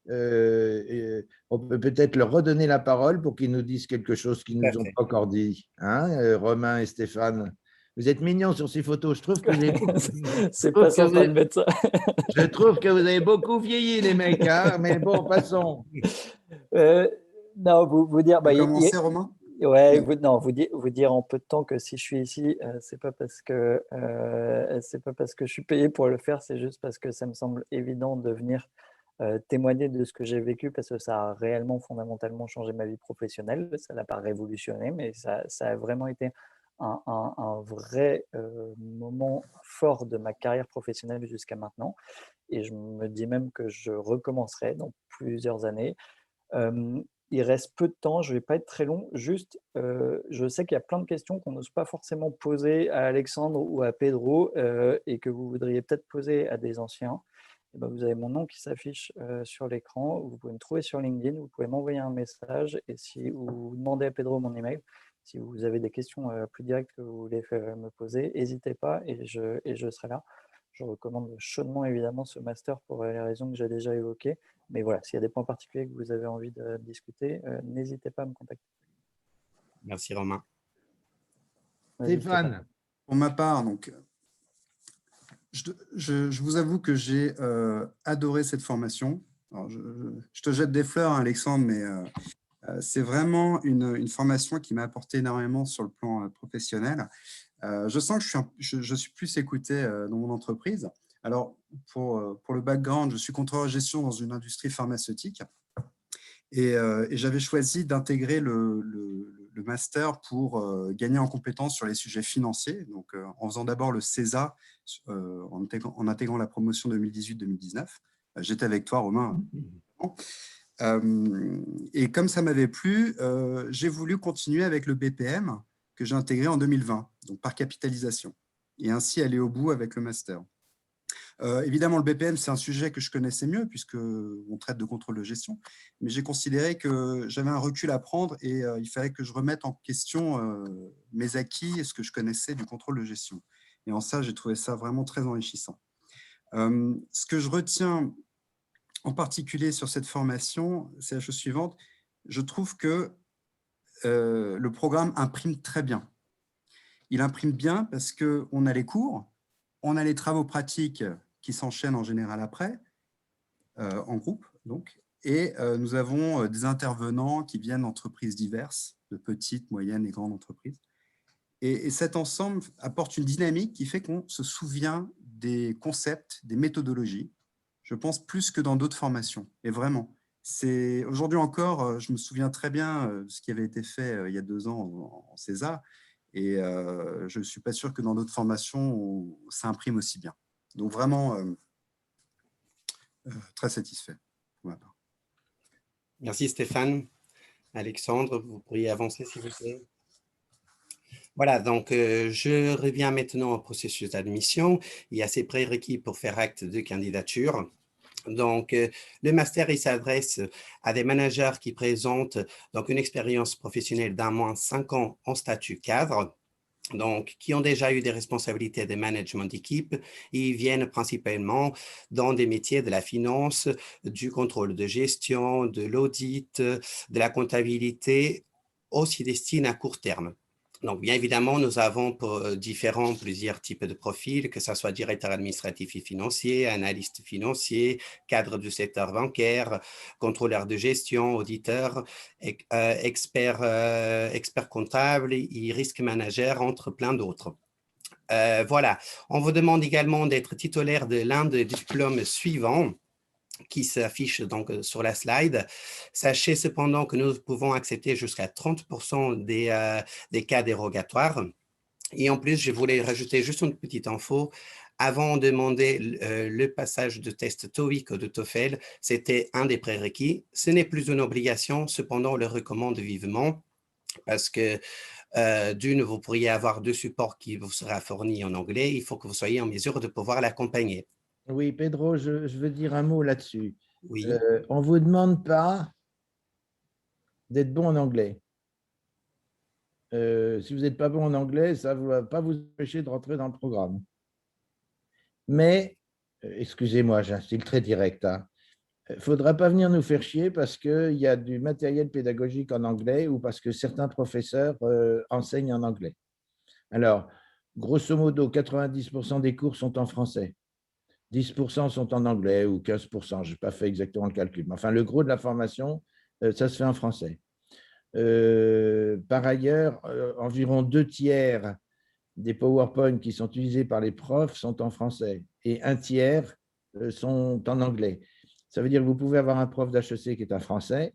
On peut peut-être leur redonner la parole pour qu'ils nous disent quelque chose qu'ils ne nous ont pas encore dit. Hein, Romain et Stéphane, vous êtes mignons sur ces photos. Je trouve que C'est pas sympa de mettre ça. Je trouve que vous avez beaucoup vieilli, les mecs. Hein, mais bon, passons. Non, vous dire… Tu as commencé, Romain? Ouais, vous dire en peu de temps que si je suis ici, c'est pas parce que je suis payé pour le faire, c'est juste parce que ça me semble évident de venir témoigner de ce que j'ai vécu, parce que ça a réellement fondamentalement changé ma vie professionnelle. Ça l'a pas révolutionné, mais ça a vraiment été un vrai moment fort de ma carrière professionnelle jusqu'à maintenant. Et je me dis même que je recommencerai dans plusieurs années. Il reste peu de temps, je ne vais pas être très long. Juste, je sais qu'il y a plein de questions qu'on n'ose pas forcément poser à Alexandre ou à Pedro et que vous voudriez peut-être poser à des anciens. Et ben, vous avez mon nom qui s'affiche sur l'écran. Vous pouvez me trouver sur LinkedIn, vous pouvez m'envoyer un message. Et si vous demandez à Pedro mon email, si vous avez des questions plus directes que vous voulez me poser, n'hésitez pas et je serai là. Je recommande chaudement évidemment ce master pour les raisons que j'ai déjà évoquées. Mais voilà, s'il y a des points particuliers que vous avez envie de discuter, n'hésitez pas à me contacter. Merci Romain. Stéphane. Pour ma part, donc, je vous avoue que j'ai adoré cette formation. Alors, je te jette des fleurs, hein, Alexandre, mais c'est vraiment une formation qui m'a apporté énormément sur le plan professionnel. Je sens que je suis plus écouté dans mon entreprise. Alors, pour le background, je suis contrôleur de gestion dans une industrie pharmaceutique et j'avais choisi d'intégrer le master pour gagner en compétences sur les sujets financiers, donc en faisant d'abord le CESA, en intégrant la promotion 2018-2019. J'étais avec toi, Romain. Et comme ça m'avait plu, j'ai voulu continuer avec le BPM que j'ai intégré en 2020, donc par capitalisation, et ainsi aller au bout avec le master. Évidemment, le BPM, c'est un sujet que je connaissais mieux puisqu'on traite de contrôle de gestion, mais j'ai considéré que j'avais un recul à prendre et il fallait que je remette en question mes acquis et ce que je connaissais du contrôle de gestion. Et en ça, j'ai trouvé ça vraiment très enrichissant. Ce que je retiens en particulier sur cette formation, c'est la chose suivante. Je trouve que le programme imprime très bien. Il imprime bien parce qu'on a les cours, on a les travaux pratiques qui s'enchaînent en général après, en groupe, donc, et nous avons des intervenants qui viennent d'entreprises diverses, de petites, moyennes et grandes entreprises. Et cet ensemble apporte une dynamique qui fait qu'on se souvient des concepts, des méthodologies, je pense plus que dans d'autres formations. Et vraiment, aujourd'hui encore, je me souviens très bien de ce qui avait été fait il y a 2 ans en César. Et je ne suis pas sûr que dans d'autres formations, ça imprime aussi bien. Donc vraiment, très satisfait pour ma part. Merci Stéphane. Alexandre, vous pourriez avancer s'il vous plaît. Voilà, donc je reviens maintenant au processus d'admission. Il y a ces prérequis pour faire acte de candidature. Donc, le master, il s'adresse à des managers qui présentent donc une expérience professionnelle d'au moins 5 ans en statut cadre, donc qui ont déjà eu des responsabilités de management d'équipe. Ils viennent principalement dans des métiers de la finance, du contrôle de gestion, de l'audit, de la comptabilité, aussi destinés à court terme. Donc, bien évidemment, nous avons plusieurs types de profils, que ce soit directeur administratif et financier, analyste financier, cadre du secteur bancaire, contrôleur de gestion, auditeur, expert comptable et risque manager, entre plein d'autres. Voilà, on vous demande également d'être titulaire de l'un des diplômes suivants qui s'affiche donc sur la slide. Sachez cependant que nous pouvons accepter jusqu'à 30% des cas dérogatoires. Et en plus, je voulais rajouter juste une petite info. Avant de demander le passage de test TOEIC ou de TOEFL, c'était un des prérequis. Ce n'est plus une obligation, cependant, on le recommande vivement parce que d'une, vous pourriez avoir 2 supports qui vous sera fournis en anglais. Il faut que vous soyez en mesure de pouvoir l'accompagner. Oui, Pedro, je veux dire un mot là-dessus. Oui. On ne vous demande pas d'être bon en anglais. Si vous n'êtes pas bon en anglais, ça ne va pas vous empêcher de rentrer dans le programme. Mais, excusez-moi, j'ai un style très direct, hein, Il ne faudra pas venir nous faire chier parce qu'il y a du matériel pédagogique en anglais ou parce que certains professeurs enseignent en anglais. Alors, grosso modo, 90% des cours sont en français. 10% sont en anglais ou 15%, je n'ai pas fait exactement le calcul. Mais enfin, le gros de la formation, ça se fait en français. Par ailleurs, environ 2/3 des PowerPoint qui sont utilisés par les profs sont en français et 1/3 sont en anglais. Ça veut dire que vous pouvez avoir un prof d'HEC qui est un français,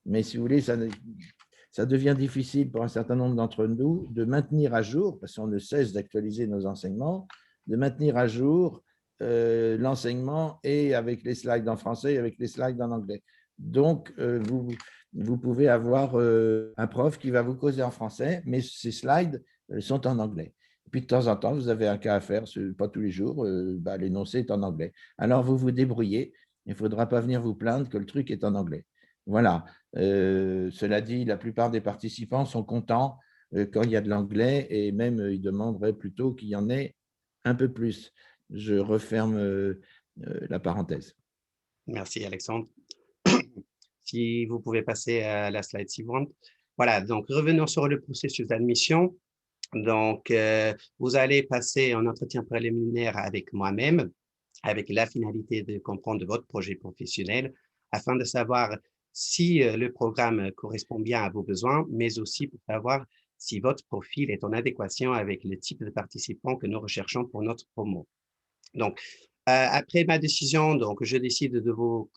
mais si vous voulez, ça devient difficile pour un certain nombre d'entre nous de maintenir à jour, parce qu'on ne cesse d'actualiser nos enseignements, de maintenir à jour l'enseignement et avec les slides en français et avec les slides en anglais. Donc, vous pouvez avoir un prof qui va vous causer en français, mais ces slides sont en anglais. Et puis, de temps en temps, vous avez un cas à faire, pas tous les jours, l'énoncé est en anglais. Alors, vous vous débrouillez. Il ne faudra pas venir vous plaindre que le truc est en anglais. Voilà. Cela dit, la plupart des participants sont contents quand il y a de l'anglais et même ils demanderaient plutôt qu'il y en ait un peu plus. Je referme la parenthèse. Merci, Alexandre. Si vous pouvez passer à la slide suivante. Voilà, donc revenons sur le processus d'admission. Donc, vous allez passer un entretien préliminaire avec moi-même, avec la finalité de comprendre votre projet professionnel, afin de savoir si le programme correspond bien à vos besoins, mais aussi pour savoir si votre profil est en adéquation avec le type de participants que nous recherchons pour notre promo. Donc, après ma décision, donc, je décide de vous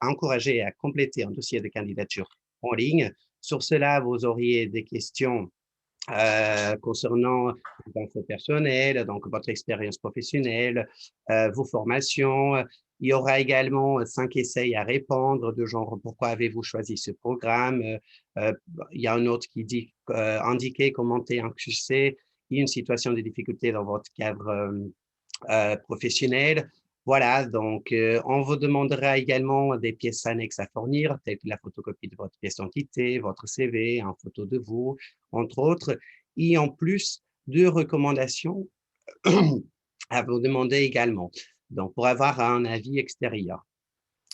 encourager à compléter un dossier de candidature en ligne. Sur cela, vous auriez des questions concernant vos infos personnelles, donc votre expérience professionnelle, vos formations. Il y aura également 5 essais à répondre, de genre pourquoi avez-vous choisi ce programme. Il y a un autre qui dit indiquer, commenter un succès et une situation de difficulté dans votre cadre professionnel. Voilà, donc on vous demandera également des pièces annexes à fournir, telles que la photocopie de votre pièce d'identité, votre CV, une photo de vous, entre autres, et en plus de recommandations à vous demander également, donc pour avoir un avis extérieur.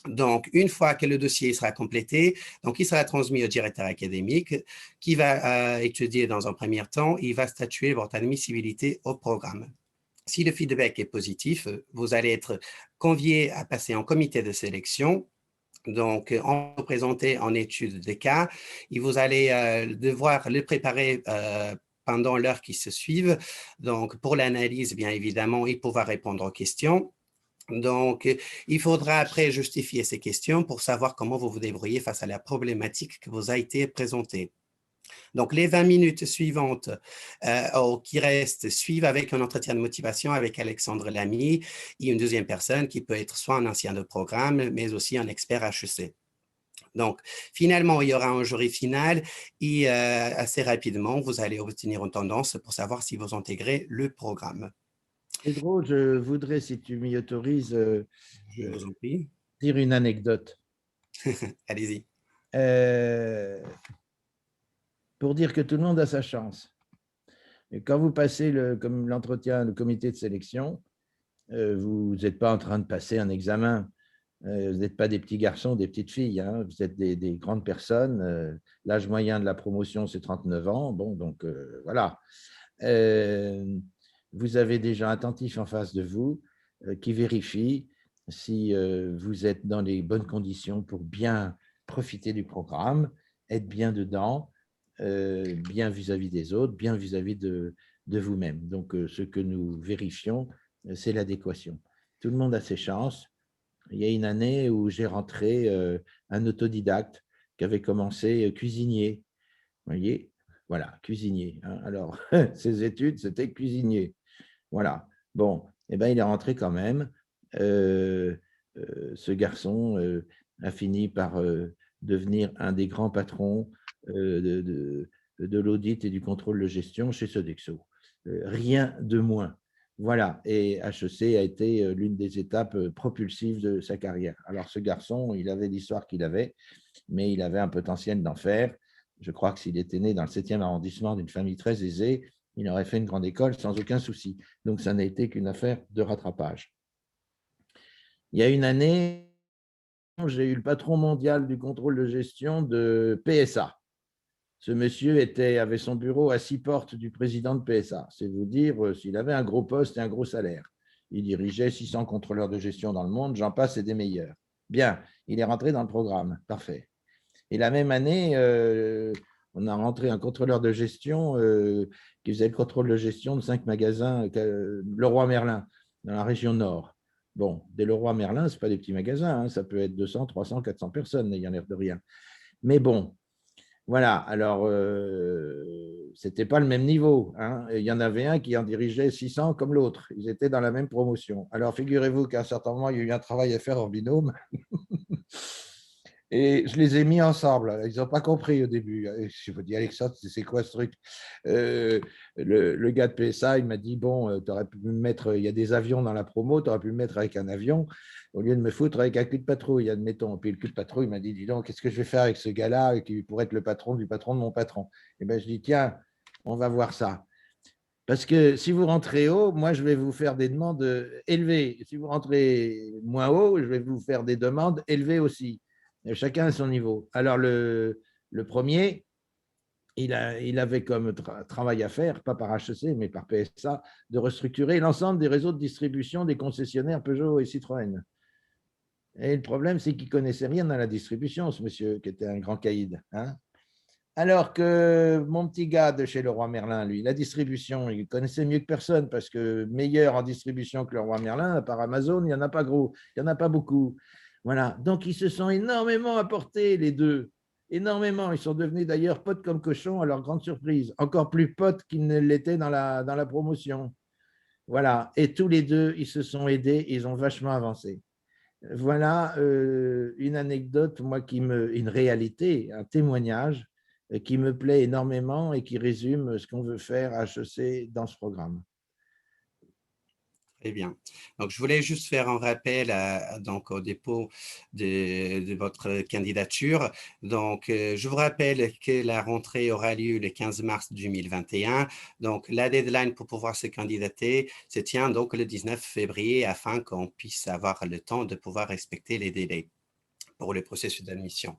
Donc, une fois que le dossier sera complété, donc il sera transmis au directeur académique qui va étudier dans un premier temps, il va statuer votre admissibilité au programme. Si le feedback est positif, vous allez être convié à passer en comité de sélection. Donc, on va présenter en étude de cas et vous allez devoir le préparer pendant l'heure qui se suivent. Donc, pour l'analyse, bien évidemment, et pouvoir répondre aux questions. Donc, il faudra après justifier ces questions pour savoir comment vous vous débrouillez face à la problématique qui vous a été présentée. Donc, les 20 minutes suivantes qui restent suivent avec un entretien de motivation avec Alexandre Lamy et une deuxième personne qui peut être soit un ancien de programme, mais aussi un expert HEC. Donc, finalement, il y aura un jury final et assez rapidement, vous allez obtenir une tendance pour savoir si vous intégrez le programme. Pedro, je voudrais, si tu m'y autorises, Je vous en prie. dire une anecdote. Allez-y. Pour dire que tout le monde a sa chance. Et quand vous passez l'entretien, le comité de sélection, vous n'êtes pas en train de passer un examen. Vous n'êtes pas des petits garçons, des petites filles. Hein. Vous êtes des grandes personnes. L'âge moyen de la promotion, c'est 39 ans. Bon, donc voilà. Vous avez des gens attentifs en face de vous qui vérifient si vous êtes dans les bonnes conditions pour bien profiter du programme, être bien dedans, bien vis-à-vis des autres, bien vis-à-vis de vous-même. Donc, ce que nous vérifions, c'est l'adéquation. Tout le monde a ses chances. Il y a une année où j'ai rentré un autodidacte qui avait commencé cuisinier. Vous voyez, voilà, cuisinier. Hein. Alors, ses études, c'était cuisinier. Voilà. Bon, eh ben, il est rentré quand même. Ce garçon a fini par devenir un des grands patrons de l'audit et du contrôle de gestion chez Sodexo. Rien de moins. Voilà, et HEC a été l'une des étapes propulsives de sa carrière. Alors, ce garçon, il avait l'histoire qu'il avait, mais il avait un potentiel d'en faire. Je crois que s'il était né dans le 7e arrondissement d'une famille très aisée, il aurait fait une grande école sans aucun souci. Donc, ça n'a été qu'une affaire de rattrapage. Il y a une année j'ai eu le patron mondial du contrôle de gestion de PSA. Ce monsieur avait son bureau à 6 portes du président de PSA. C'est vous dire s'il avait un gros poste et un gros salaire. Il dirigeait 600 contrôleurs de gestion dans le monde, j'en passe et des meilleurs. Bien, il est rentré dans le programme, parfait. Et la même année, on a rentré un contrôleur de gestion qui faisait le contrôle de gestion de 5 magasins Leroy Merlin, dans la région nord. Bon, des Leroy Merlin, ce n'est pas des petits magasins, hein, ça peut être 200, 300, 400 personnes, n'ayant l'air de rien. Mais bon, voilà, alors, ce n'était pas le même niveau. Hein. Il y en avait un qui en dirigeait 600 comme l'autre. Ils étaient dans la même promotion. Alors, figurez-vous qu'à un certain moment, il y a eu un travail à faire en binôme. Et je les ai mis ensemble. Ils n'ont pas compris au début. Je me dis, Alexandre, c'est quoi ce truc? Le gars de PSA, il m'a dit, bon, tu aurais pu me mettre, il y a des avions dans la promo, tu aurais pu me mettre avec un avion au lieu de me foutre avec un cul de patrouille, admettons. Et puis le cul de patrouille m'a dit, dis donc, qu'est-ce que je vais faire avec ce gars-là qui pourrait être le patron du patron de mon patron? Et bien, je dis, tiens, on va voir ça. Parce que si vous rentrez haut, moi, je vais vous faire des demandes élevées. Si vous rentrez moins haut, je vais vous faire des demandes élevées aussi. Et chacun à son niveau. Alors, le premier, il avait comme travail à faire, pas par HEC, mais par PSA, de restructurer l'ensemble des réseaux de distribution des concessionnaires Peugeot et Citroën. Et le problème, c'est qu'il ne connaissait rien à la distribution, ce monsieur, qui était un grand caïd. Hein. Alors que mon petit gars de chez Leroy Merlin, lui, la distribution, il connaissait mieux que personne parce que meilleur en distribution que Leroy Merlin, par Amazon, il n'y en a pas gros, il n'y en a pas beaucoup. Voilà. Donc, ils se sont énormément apportés, les deux. Énormément. Ils sont devenus d'ailleurs potes comme cochons à leur grande surprise. Encore plus potes qu'ils ne l'étaient dans la promotion. Voilà. Et tous les deux, ils se sont aidés, ils ont vachement avancé. Voilà une anecdote, moi, une réalité, un témoignage qui me plaît énormément et qui résume ce qu'on veut faire à HEC dans ce programme. Très bien. Donc, je voulais juste faire un rappel donc, au dépôt de votre candidature. Donc, je vous rappelle que la rentrée aura lieu le 15 mars 2021. Donc, la deadline pour pouvoir se candidater se tient donc le 19 février afin qu'on puisse avoir le temps de pouvoir respecter les délais pour le processus d'admission.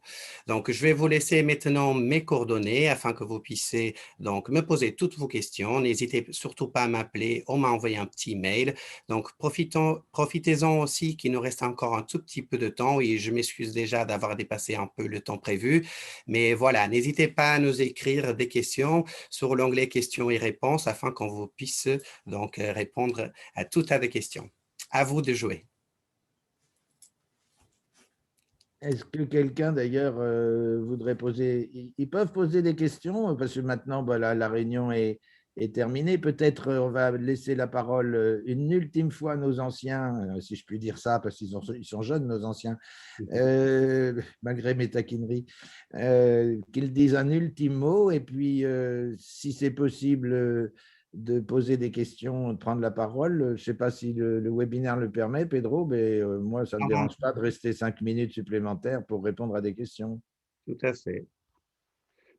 Donc, je vais vous laisser maintenant mes coordonnées afin que vous puissiez donc me poser toutes vos questions. N'hésitez surtout pas à m'appeler ou m'envoyer un petit mail. Donc, profitez-en aussi qu'il nous reste encore un tout petit peu de temps et je m'excuse déjà d'avoir dépassé un peu le temps prévu. Mais voilà, n'hésitez pas à nous écrire des questions sur l'onglet questions et réponses afin qu'on vous puisse donc répondre à toutes vos questions. À vous de jouer. Est-ce que quelqu'un, d'ailleurs, voudrait poser… Ils peuvent poser des questions, parce que maintenant, voilà, la réunion est terminée. Peut-être on va laisser la parole une ultime fois à nos anciens, si je puis dire ça, parce qu'ils sont jeunes, nos anciens, malgré mes taquineries, qu'ils disent un ultime mot. Et puis, si c'est possible… de poser des questions, de prendre la parole. Je ne sais pas si le webinaire le permet, Pedro, mais moi, ça ne me dérange pas de rester 5 minutes supplémentaires pour répondre à des questions. Tout à fait.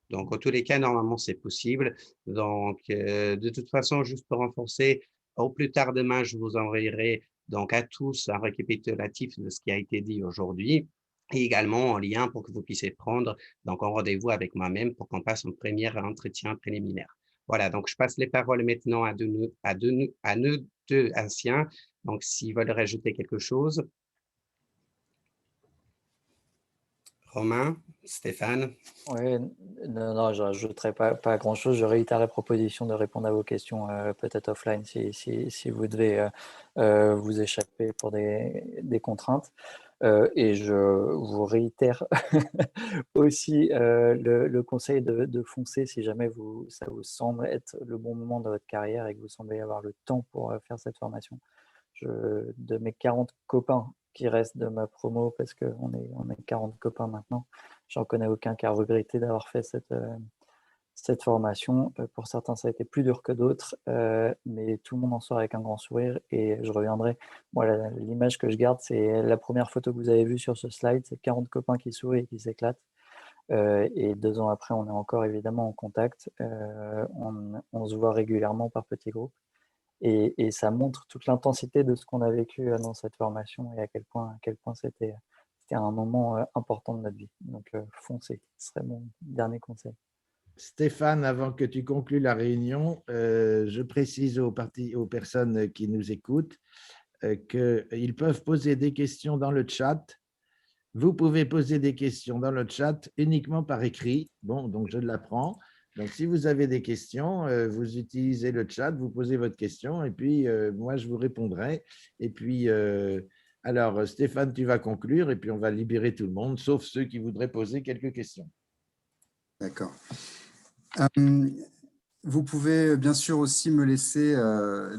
Donc, en tous les cas, normalement, c'est possible. Donc, de toute façon, juste pour renforcer, au plus tard demain, je vous enverrai donc à tous un récapitulatif de ce qui a été dit aujourd'hui et également un lien pour que vous puissiez prendre donc un rendez-vous avec moi-même pour qu'on passe un premier entretien préliminaire. Voilà, donc je passe les paroles maintenant à nos deux anciens. Donc, s'ils veulent rajouter quelque chose. Romain, Stéphane. Oui, non, je n'ajouterai pas grand-chose. Je réitère la proposition de répondre à vos questions peut-être offline si vous devez vous échapper pour des contraintes. Et je vous réitère aussi le conseil de foncer si jamais ça vous semble être le bon moment de votre carrière et que vous semblez avoir le temps pour faire cette formation. De mes 40 copains qui restent de ma promo, parce qu'on est 40 copains maintenant, j'en connais aucun qui a regretté d'avoir fait cette formation. Pour certains, ça a été plus dur que d'autres, mais tout le monde en sort avec un grand sourire et je reviendrai. Moi, l'image que je garde, c'est la première photo que vous avez vue sur ce slide, c'est 40 copains qui sourient et qui s'éclatent. Et 2 ans après, on est encore évidemment en contact. On se voit régulièrement par petits groupes. Et ça montre toute l'intensité de ce qu'on a vécu dans cette formation et à quel point c'était c'était un moment important de notre vie. Donc, foncez, ce serait mon dernier conseil. Stéphane, avant que tu conclues la réunion, je précise aux personnes qui nous écoutent qu'ils peuvent poser des questions dans le chat. Vous pouvez poser des questions dans le chat uniquement par écrit. Bon, donc je l'apprends. Donc, si vous avez des questions, vous utilisez le chat, vous posez votre question et puis moi, je vous répondrai. Et puis, alors, Stéphane, tu vas conclure et puis on va libérer tout le monde, sauf ceux qui voudraient poser quelques questions. D'accord. Vous pouvez bien sûr aussi me laisser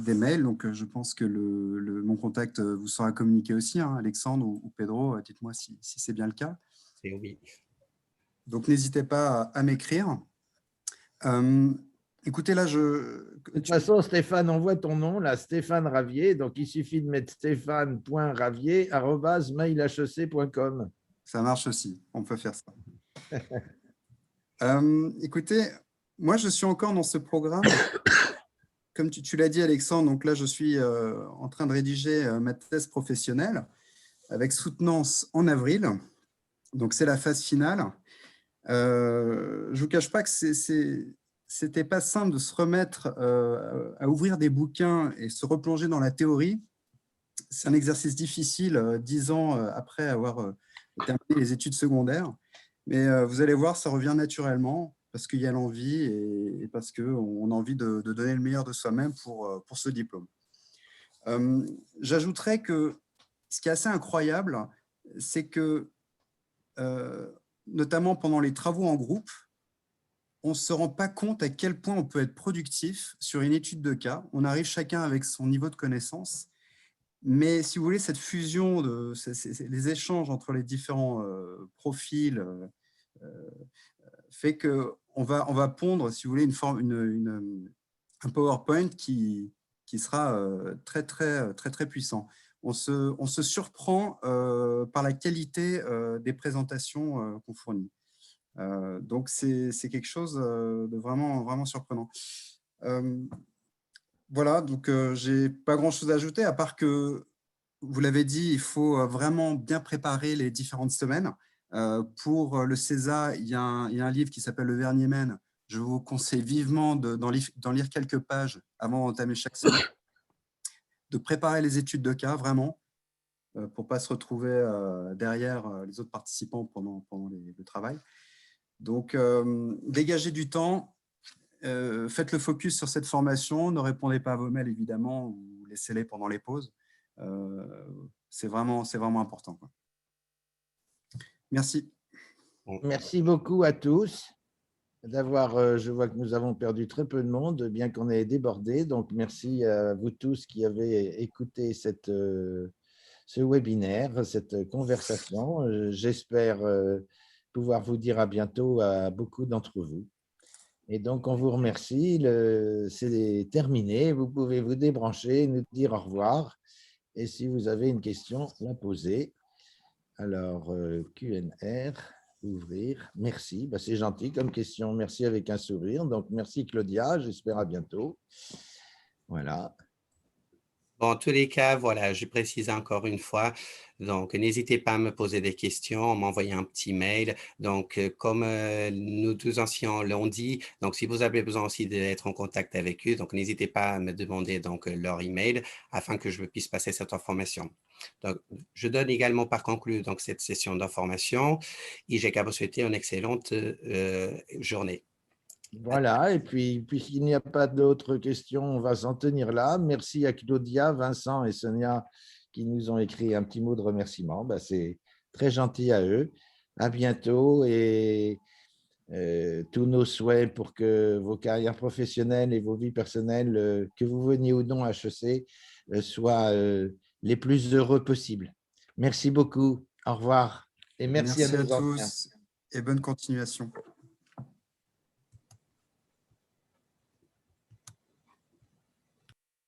des mails. Donc, je pense que mon contact vous sera communiqué aussi, hein, Alexandre ou Pedro. Dites-moi si c'est bien le cas. C'est oui. Donc, n'hésitez pas à m'écrire. Écoutez, là, De toute façon, Stéphane, on voit ton nom, là, Stéphane Ravier. Donc, il suffit de mettre stéphane.ravier@mailhec.com. Ça marche aussi, on peut faire ça. Écoutez, moi, je suis encore dans ce programme. Comme tu l'as dit, Alexandre, donc là, je suis en train de rédiger ma thèse professionnelle avec soutenance en avril. Donc, c'est la phase finale. Je ne vous cache pas que c'était pas simple de se remettre à ouvrir des bouquins et se replonger dans la théorie. C'est un exercice difficile 10 ans après avoir terminé les études secondaires. Mais vous allez voir, ça revient naturellement parce qu'il y a l'envie et parce qu'on a envie de donner le meilleur de soi-même pour ce diplôme. J'ajouterais que ce qui est assez incroyable, c'est que, notamment pendant les travaux en groupe, on ne se rend pas compte à quel point on peut être productif sur une étude de cas. On arrive chacun avec son niveau de connaissance. Mais si vous voulez, cette fusion, les échanges entre les différents profils fait qu'on va pondre, si vous voulez, un PowerPoint qui sera très puissant. On se surprend par la qualité des présentations qu'on fournit. Donc, c'est quelque chose de vraiment surprenant. Voilà, donc j'ai pas grand-chose à ajouter, à part que, vous l'avez dit, il faut vraiment bien préparer les différentes semaines. Pour le CESA, il y a un livre qui s'appelle Le Vernier Mène. Je vous conseille vivement d'en lire quelques pages avant d'entamer chaque semaine, de préparer les études de cas, vraiment, pour ne pas se retrouver derrière les autres participants pendant le travail. Donc, dégagez du temps, faites le focus sur cette formation, ne répondez pas à vos mails, évidemment, ou laissez-les pendant les pauses. C'est vraiment important, quoi. Merci. Merci beaucoup à tous d'avoir, je vois que nous avons perdu très peu de monde, bien qu'on ait débordé. Donc, merci à vous tous qui avez écouté ce webinaire, cette conversation. J'espère pouvoir vous dire à bientôt à beaucoup d'entre vous. Et donc, on vous remercie. C'est terminé. Vous pouvez vous débrancher, nous dire au revoir. Et si vous avez une question, la poser. Alors, Q&R, ouvrir. Merci. Ben, c'est gentil comme question. Merci avec un sourire. Donc, merci Claudia. J'espère à bientôt. Voilà. Bon, en tous les cas, voilà, je précise encore une fois, donc n'hésitez pas à me poser des questions, m'envoyer un petit mail. Donc, comme nous tous anciens l'ont dit, donc si vous avez besoin aussi d'être en contact avec eux, donc n'hésitez pas à me demander donc leur email afin que je puisse passer cette information. Donc, je donne également par conclu donc cette session d'information et j'ai qu'à vous souhaiter une excellente journée. Voilà, et puis, puisqu'il n'y a pas d'autres questions, on va s'en tenir là. Merci à Claudia, Vincent et Sonia qui nous ont écrit un petit mot de remerciement. Ben, c'est très gentil à eux. À bientôt et tous nos souhaits pour que vos carrières professionnelles et vos vies personnelles, que vous veniez ou non à HEC, soient les plus heureux possibles. Merci beaucoup. Au revoir. Et merci à à nos anciens. tous et bonne continuation.